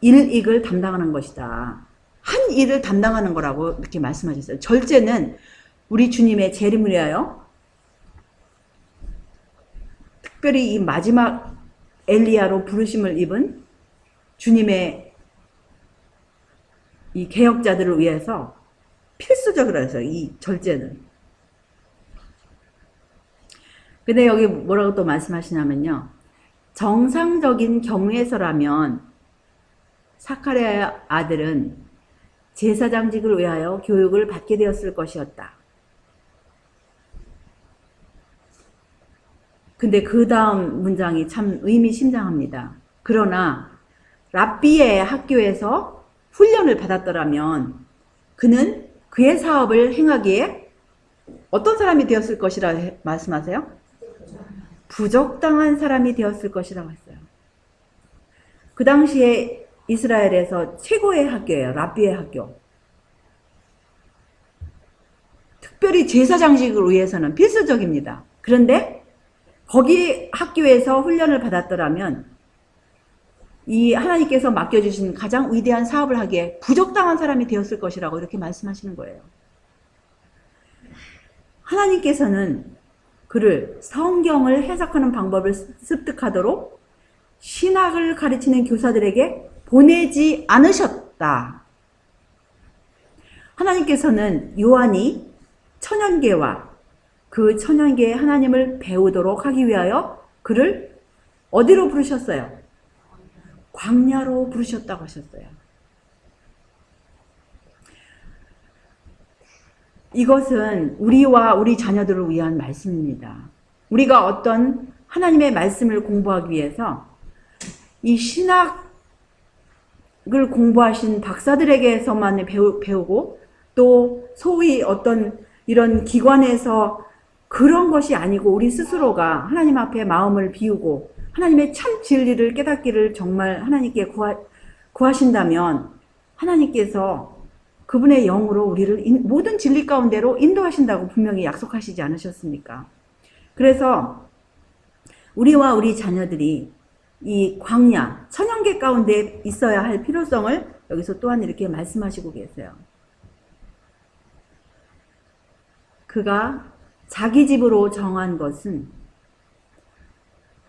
일익을 담당하는 것이다. 한 일을 담당하는 거라고 이렇게 말씀하셨어요. 절제는 우리 주님의 재림을 위하여 특별히 이 마지막 엘리야로 부르심을 입은 주님의 이 개혁자들을 위해서 필수적으로 해서 이 절제는. 근데 여기 뭐라고 또 말씀하시냐면요. 정상적인 경우에서라면 사카랴의 아들은 제사장직을 위하여 교육을 받게 되었을 것이었다. 근데 그 다음 문장이 참 의미심장합니다. 그러나 랍비의 학교에서 훈련을 받았더라면 그는 그의 사업을 행하기에 어떤 사람이 되었을 것이라 말씀하세요? 부적당한 사람이 되었을 것이라고 했어요. 그 당시에 이스라엘에서 최고의 학교예요. 랍비의 학교. 특별히 제사장직을 위해서는 필수적입니다. 그런데 거기 학교에서 훈련을 받았더라면 이 하나님께서 맡겨주신 가장 위대한 사업을 하기에 부적당한 사람이 되었을 것이라고 이렇게 말씀하시는 거예요. 하나님께서는 그를 성경을 해석하는 방법을 습득하도록 신학을 가르치는 교사들에게 보내지 않으셨다. 하나님께서는 요한이 천연계와 그 천연계의 하나님을 배우도록 하기 위하여 그를 어디로 부르셨어요? 광야로 부르셨다고 하셨어요. 이것은 우리와 우리 자녀들을 위한 말씀입니다. 우리가 어떤 하나님의 말씀을 공부하기 위해서 이 신학을 공부하신 박사들에게서만 배우고 또 소위 어떤 이런 기관에서 그런 것이 아니고 우리 스스로가 하나님 앞에 마음을 비우고 하나님의 참 진리를 깨닫기를 정말 하나님께 구하신다면 하나님께서 그분의 영으로 우리를 모든 진리 가운데로 인도하신다고 분명히 약속하시지 않으셨습니까? 그래서 우리와 우리 자녀들이 이 광야, 천연계 가운데 있어야 할 필요성을 여기서 또한 이렇게 말씀하시고 계세요. 그가 자기 집으로 정한 것은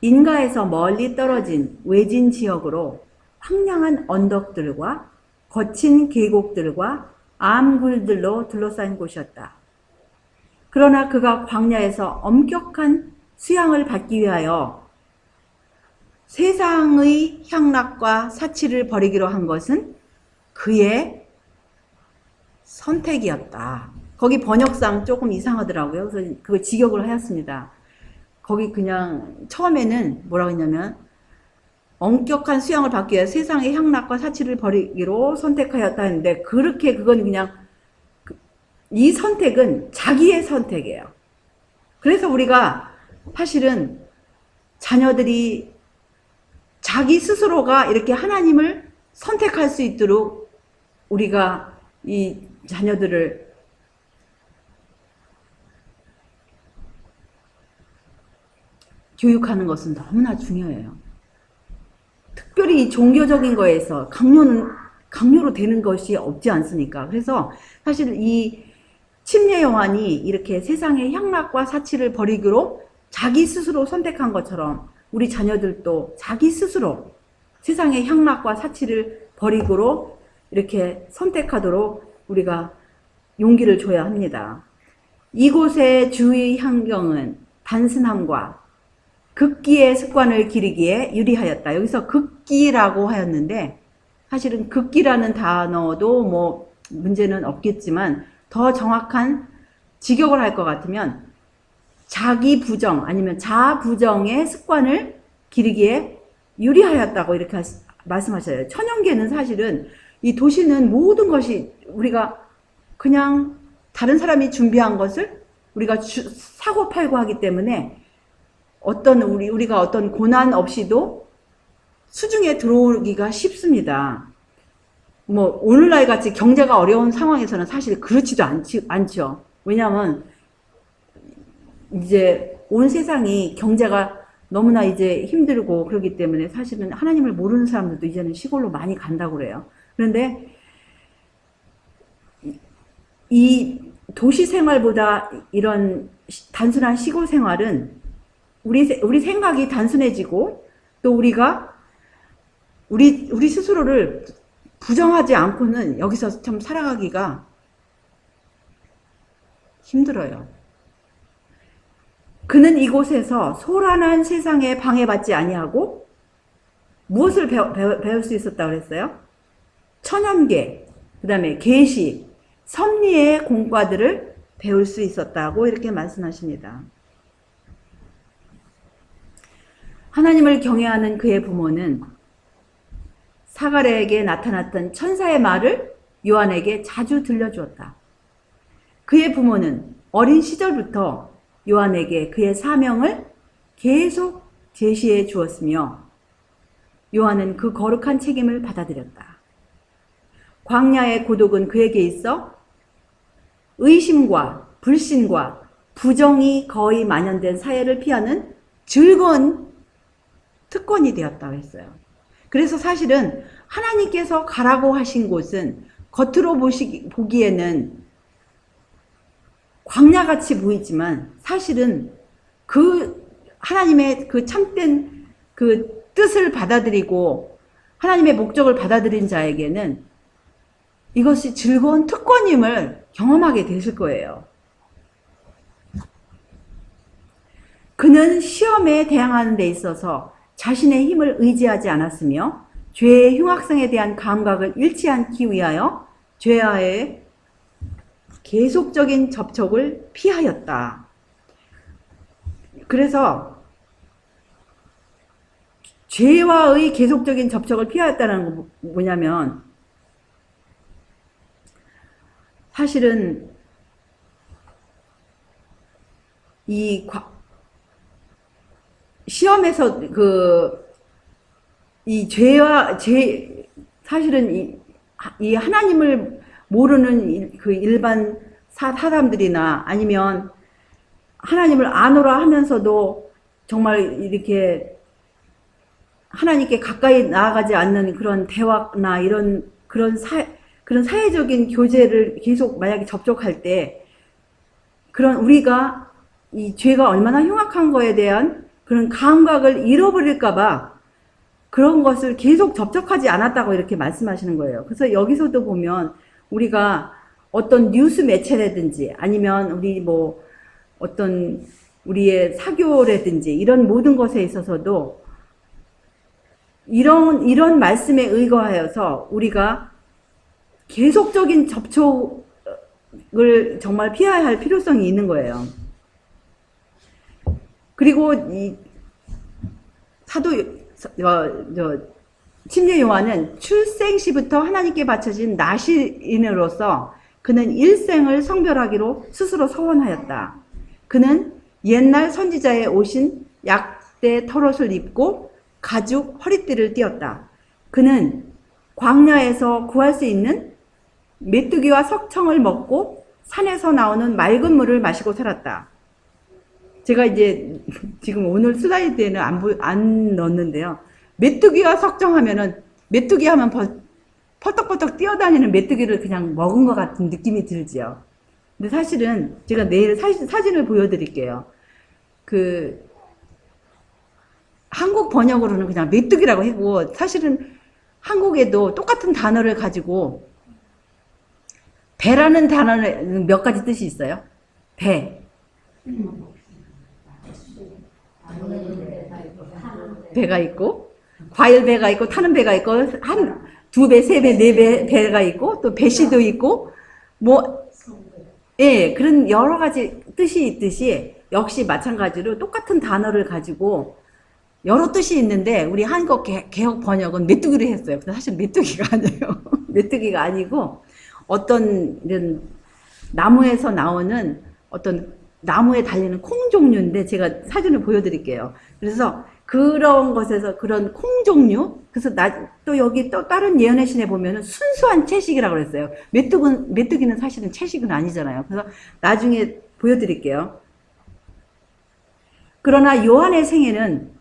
인가에서 멀리 떨어진 외진 지역으로 황량한 언덕들과 거친 계곡들과 암굴들로 둘러싸인 곳이었다. 그러나 그가 광야에서 엄격한 수양을 받기 위하여 세상의 향락과 사치를 버리기로 한 것은 그의 선택이었다. 거기 번역상 조금 이상하더라고요. 그래서 그걸 직역을 하였습니다. 거기 그냥 처음에는 뭐라고 했냐면 엄격한 수양을 받기 위해 세상의 향락과 사치를 버리기로 선택하였다 했는데, 그렇게 그건 그냥 이 선택은 자기의 선택이에요. 그래서 우리가 사실은 자녀들이 자기 스스로가 이렇게 하나님을 선택할 수 있도록 우리가 이 자녀들을 교육하는 것은 너무나 중요해요. 특별히 종교적인 거에서 강요로 되는 것이 없지 않습니까? 그래서 사실 이 침례 요한이 이렇게 세상의 향락과 사치를 버리기로 자기 스스로 선택한 것처럼 우리 자녀들도 자기 스스로 세상의 향락과 사치를 버리기로 이렇게 선택하도록 우리가 용기를 줘야 합니다. 이곳의 주의 환경은 단순함과 극기의 습관을 기르기에 유리하였다. 여기서 극기라고 하였는데, 사실은 극기라는 단어도 뭐 문제는 없겠지만 더 정확한 직역을 할 것 같으면 자기 부정 아니면 자아 부정의 습관을 기르기에 유리하였다고 이렇게 말씀하셔요. 천연계는 사실은 이 도시는 모든 것이 우리가 그냥 다른 사람이 준비한 것을 우리가 사고 팔고 하기 때문에 우리가 어떤 고난 없이도 수중에 들어오기가 쉽습니다. 뭐 오늘날 같이 경제가 어려운 상황에서는 사실 그렇지도 않죠. 왜냐하면 이제 온 세상이 경제가 너무나 이제 힘들고 그렇기 때문에 사실은 하나님을 모르는 사람들도 이제는 시골로 많이 간다고 그래요. 그런데 이 도시 생활보다 이런 단순한 시골 생활은 우리 생각이 단순해지고 또 우리가 우리 스스로를 부정하지 않고는 여기서 참 살아가기가 힘들어요. 그는 이곳에서 소란한 세상에 방해받지 아니하고 무엇을 배울 수 있었다고 그랬어요? 천연계, 그 다음에 계시, 섭리의 공과들을 배울 수 있었다고 이렇게 말씀하십니다. 하나님을 경외하는 그의 부모는 사가랴에게 나타났던 천사의 말을 요한에게 자주 들려주었다. 그의 부모는 어린 시절부터 요한에게 그의 사명을 계속 제시해 주었으며 요한은 그 거룩한 책임을 받아들였다. 광야의 고독은 그에게 있어 의심과 불신과 부정이 거의 만연된 사회를 피하는 즐거운 특권이 되었다고 했어요. 그래서 사실은 하나님께서 가라고 하신 곳은 겉으로 보기에는 광야같이 보이지만 사실은 그 하나님의 그 참된 그 뜻을 받아들이고 하나님의 목적을 받아들인 자에게는 이것이 즐거운 특권임을 경험하게 되실 거예요. 그는 시험에 대항하는 데 있어서 자신의 힘을 의지하지 않았으며 죄의 흉악성에 대한 감각을 잃지 않기 위하여 죄와의 계속적인 접촉을 피하였다. 그래서 죄와의 계속적인 접촉을 피하였다는 건 뭐냐면 사실은 이 시험에서 이 사실은 이 하나님을 모르는 그 일반 사람들이나 아니면 하나님을 아노라 하면서도 정말 이렇게 하나님께 가까이 나아가지 않는 그런 대화나 그런 사회적인 교제를 계속 만약에 접촉할 때 그런 우리가 이 죄가 얼마나 흉악한 거에 대한 그런 감각을 잃어버릴까봐 그런 것을 계속 접촉하지 않았다고 이렇게 말씀하시는 거예요. 그래서 여기서도 보면 우리가 어떤 뉴스 매체라든지 아니면 우리 어떤 우리의 사교라든지 이런 모든 것에 있어서도 이런 말씀에 의거하여서 우리가 계속적인 접촉을 정말 피해야 할 필요성이 있는 거예요. 그리고 이 사도 침례 요한은 출생 시부터 하나님께 바쳐진 나시인으로서 그는 일생을 성별하기로 스스로 서원하였다. 그는 옛날 선지자의 오신 약대 털옷을 입고 가죽 허리띠를 띠었다. 그는 광야에서 구할 수 있는 메뚜기와 석청을 먹고 산에서 나오는 맑은 물을 마시고 살았다. 제가 이제 지금 오늘 슬라이드에는 안 넣었는데요. 메뚜기와 석청하면은 메뚜기 하면 펄떡펄떡 뛰어다니는 메뚜기를 그냥 먹은 것 같은 느낌이 들지요. 근데 사실은 제가 내일 사진을 보여드릴게요. 그 한국 번역으로는 그냥 메뚜기라고 하고 사실은 한국에도 똑같은 단어를 가지고 배라는 단어는 몇 가지 뜻이 있어요. 배. 배가 있고 과일 배가 있고 타는 배가 있고 한 2배, 3배, 4배 배가 있고 또 배시도 있고 뭐 예, 그런 여러 가지 뜻이 있듯이 역시 마찬가지로 똑같은 단어를 가지고 여러 뜻이 있는데 우리 한국 개혁 번역은 메뚜기를 했어요. 근데 사실 메뚜기가 아니에요. 메뚜기가 아니고 어떤 이런 나무에서 나오는 어떤 나무에 달리는 콩 종류인데 제가 사진을 보여드릴게요. 그래서 그런 것에서 그런 콩 종류 그래서 또 여기 또 다른 예언의 신에 보면은 순수한 채식이라고 그랬어요. 메뚜기는 사실은 채식은 아니잖아요. 그래서 나중에 보여드릴게요. 그러나 요한의 생애는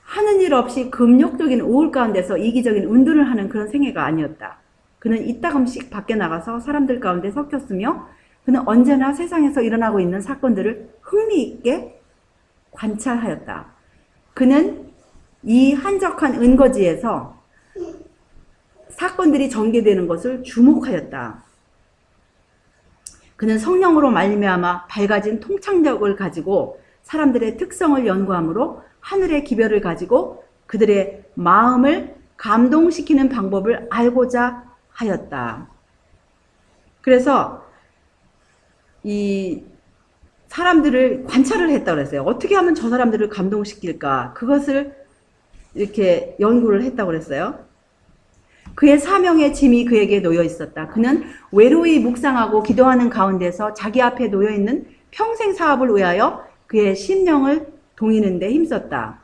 하는 일 없이 금욕적인 우울 가운데서 이기적인 운동을 하는 그런 생애가 아니었다. 그는 이따금씩 밖에 나가서 사람들 가운데 섞였으며 그는 언제나 세상에서 일어나고 있는 사건들을 흥미있게 관찰하였다. 그는 이 한적한 은거지에서 사건들이 전개되는 것을 주목하였다. 그는 성령으로 말미암아 밝아진 통찰력을 가지고 사람들의 특성을 연구함으로 하늘의 기별을 가지고 그들의 마음을 감동시키는 방법을 알고자 하였다. 그래서 이 사람들을 관찰을 했다고 그랬어요. 어떻게 하면 저 사람들을 감동시킬까? 그것을 이렇게 연구를 했다고 그랬어요. 그의 사명의 짐이 그에게 놓여 있었다. 그는 외로이 묵상하고 기도하는 가운데서 자기 앞에 놓여 있는 평생 사업을 위하여 그의 심령을 동이는 데 힘썼다.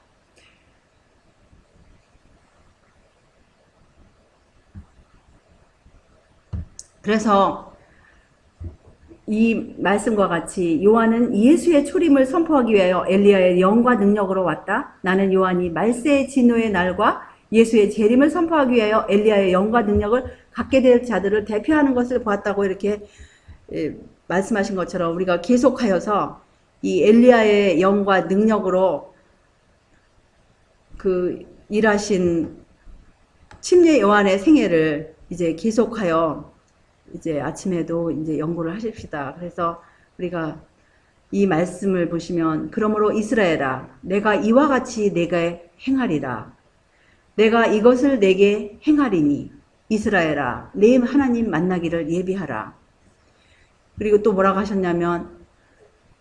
그래서 이 말씀과 같이 요한은 예수의 초림을 선포하기 위하여 엘리야의 영과 능력으로 왔다. 나는 요한이 말세의 진노의 날과 예수의 재림을 선포하기 위하여 엘리야의 영과 능력을 갖게 될 자들을 대표하는 것을 보았다고 이렇게 말씀하신 것처럼 우리가 계속하여서 이 엘리야의 영과 능력으로 그 일하신 침례 요한의 생애를 이제 계속하여 이제 아침에도 이제 연구를 하십시다. 그래서 우리가 이 말씀을 보시면 그러므로 이스라엘아 내가 이와 같이 내게 행하리라. 내가 이것을 내게 행하리니 이스라엘아 내 하나님 만나기를 예비하라. 그리고 또 뭐라고 하셨냐면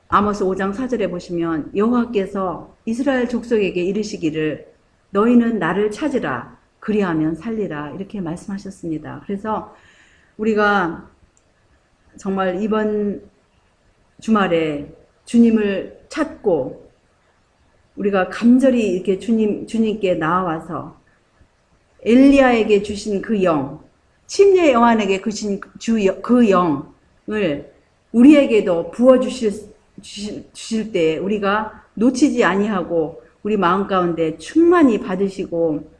아모스 5장 4절에 보시면 여호와께서 이스라엘 족속에게 이르시기를 너희는 나를 찾으라 그리하면 살리라 이렇게 말씀하셨습니다. 그래서 우리가 정말 이번 주말에 주님을 찾고 우리가 간절히 이렇게 주님께 나와서 엘리야에게 주신 그 영, 침례 요한에게 주신 그 영을 우리에게도 부어주실 때 우리가 놓치지 아니하고 우리 마음 가운데 충만히 받으시고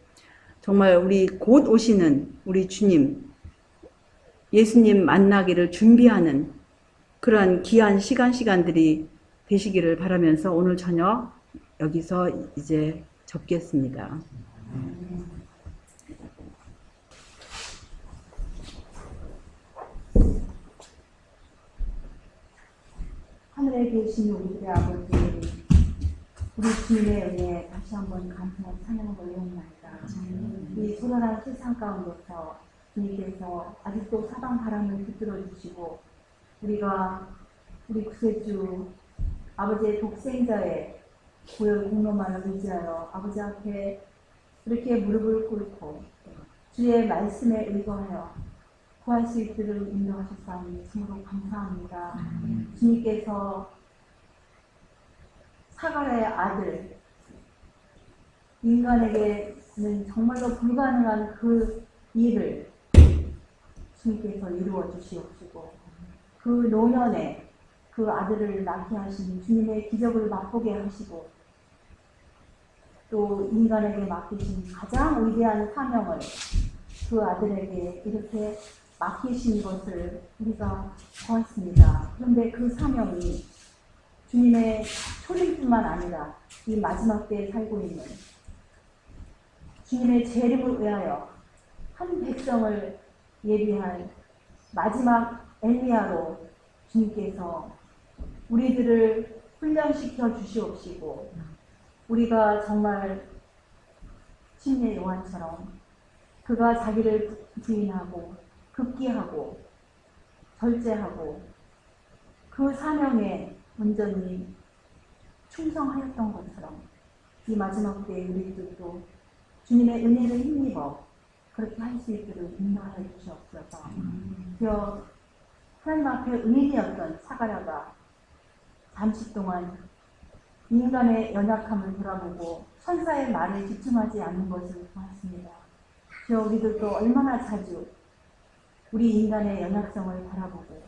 정말 우리 곧 오시는 우리 주님 예수님 만나기를 준비하는 그러한 귀한 시간들이 되시기를 바라면서 오늘 저녁 여기서 이제 접겠습니다. 하늘에 계신 우리들의 아버지, 우리 주님의 은혜에 다시 한번 감사와 찬양을 올려옵나이다. 이 소란한 세상 가운데서 주님께서 아직도 사방 바람을 붙들어 주시고 우리가 우리 구세주 아버지의 독생자의 보혈 공로만을 의지하여 아버지 앞에 이렇게 무릎을 꿇고 주의 말씀에 의거하여 구할 수 있도록 인도하셨사오니 참으로 감사합니다. 주님께서 사갈의 아들 인간에게는 정말로 불가능한 그 일을 주님께서 이루어 주시옵시고 그 노년에 그 아들을 낳게 하신 주님의 기적을 맛보게 하시고 또 인간에게 맡기신 가장 위대한 사명을 그 아들에게 이렇게 맡기신 것을 우리가 보았습니다. 그런데 그 사명이 주님의 초림뿐만 아니라 이 마지막 때에 살고 있는 주님의 재림을 위하여 한 백성을 예비한 마지막 엘리야로 주님께서 우리들을 훈련시켜 주시옵시고 우리가 정말 침례 요한처럼 그가 자기를 부인하고 급기하고 절제하고 그 사명에 온전히 충성하였던 것처럼 이 마지막 때에 우리들도 주님의 은혜를 힘입어 그렇게 할 수 있도록 인도하여 주시옵소서. 저 하나님 앞에 의인이었던 사가랴가 잠시 동안 인간의 연약함을 돌아보고 천사의 말에 집중하지 않는 것을 보았습니다. 저 우리들도 얼마나 자주 우리 인간의 연약성을 바라보고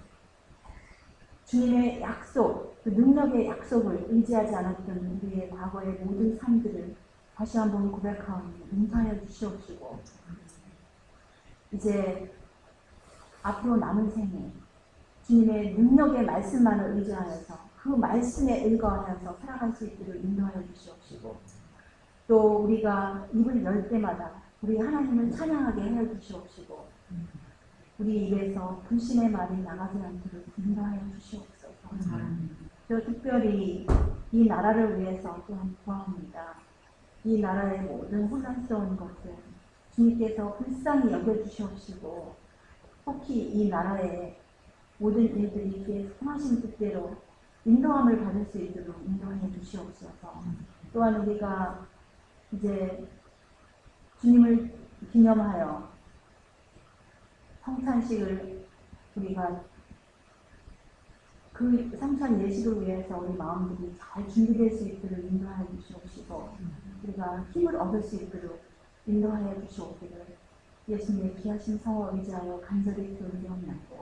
주님의 약속, 그 능력의 약속을 의지하지 않았던 우리의 과거의 모든 삶들을 다시 한번 고백하오니 용서하여 주시옵시고 이제 앞으로 남은 생에 주님의 능력의 말씀만을 의지하여서 그 말씀에 의거하여서 살아갈 수 있도록 인도하여 주시옵시고 또 우리가 입을 열 때마다 우리 하나님을 찬양하게 하여 주시옵시고 우리 입에서 불신의 말이 나가지 않도록 인도하여 주시옵소서. 저 특별히 이 나라를 위해서 또한 구합니다. 이 나라의 모든 혼란스러운 것들 주님께서 불쌍히 여겨주시옵시고 특히 이 나라의 모든 일들이 주의 선하신 뜻대로 인도함을 받을 수 있도록 인도하여 주시옵소서. 또한 우리가 이제 주님을 기념하여 성찬식을 우리가 그 성찬 예식을 위해서 우리 마음들이 잘 준비될 수 있도록 인도하여 주시옵시고 우리가 힘을 얻을 수 있도록 인도하여 주시옵기를 예수님의 귀하신 성을 의지하여 간절히 기도드리옵나이다.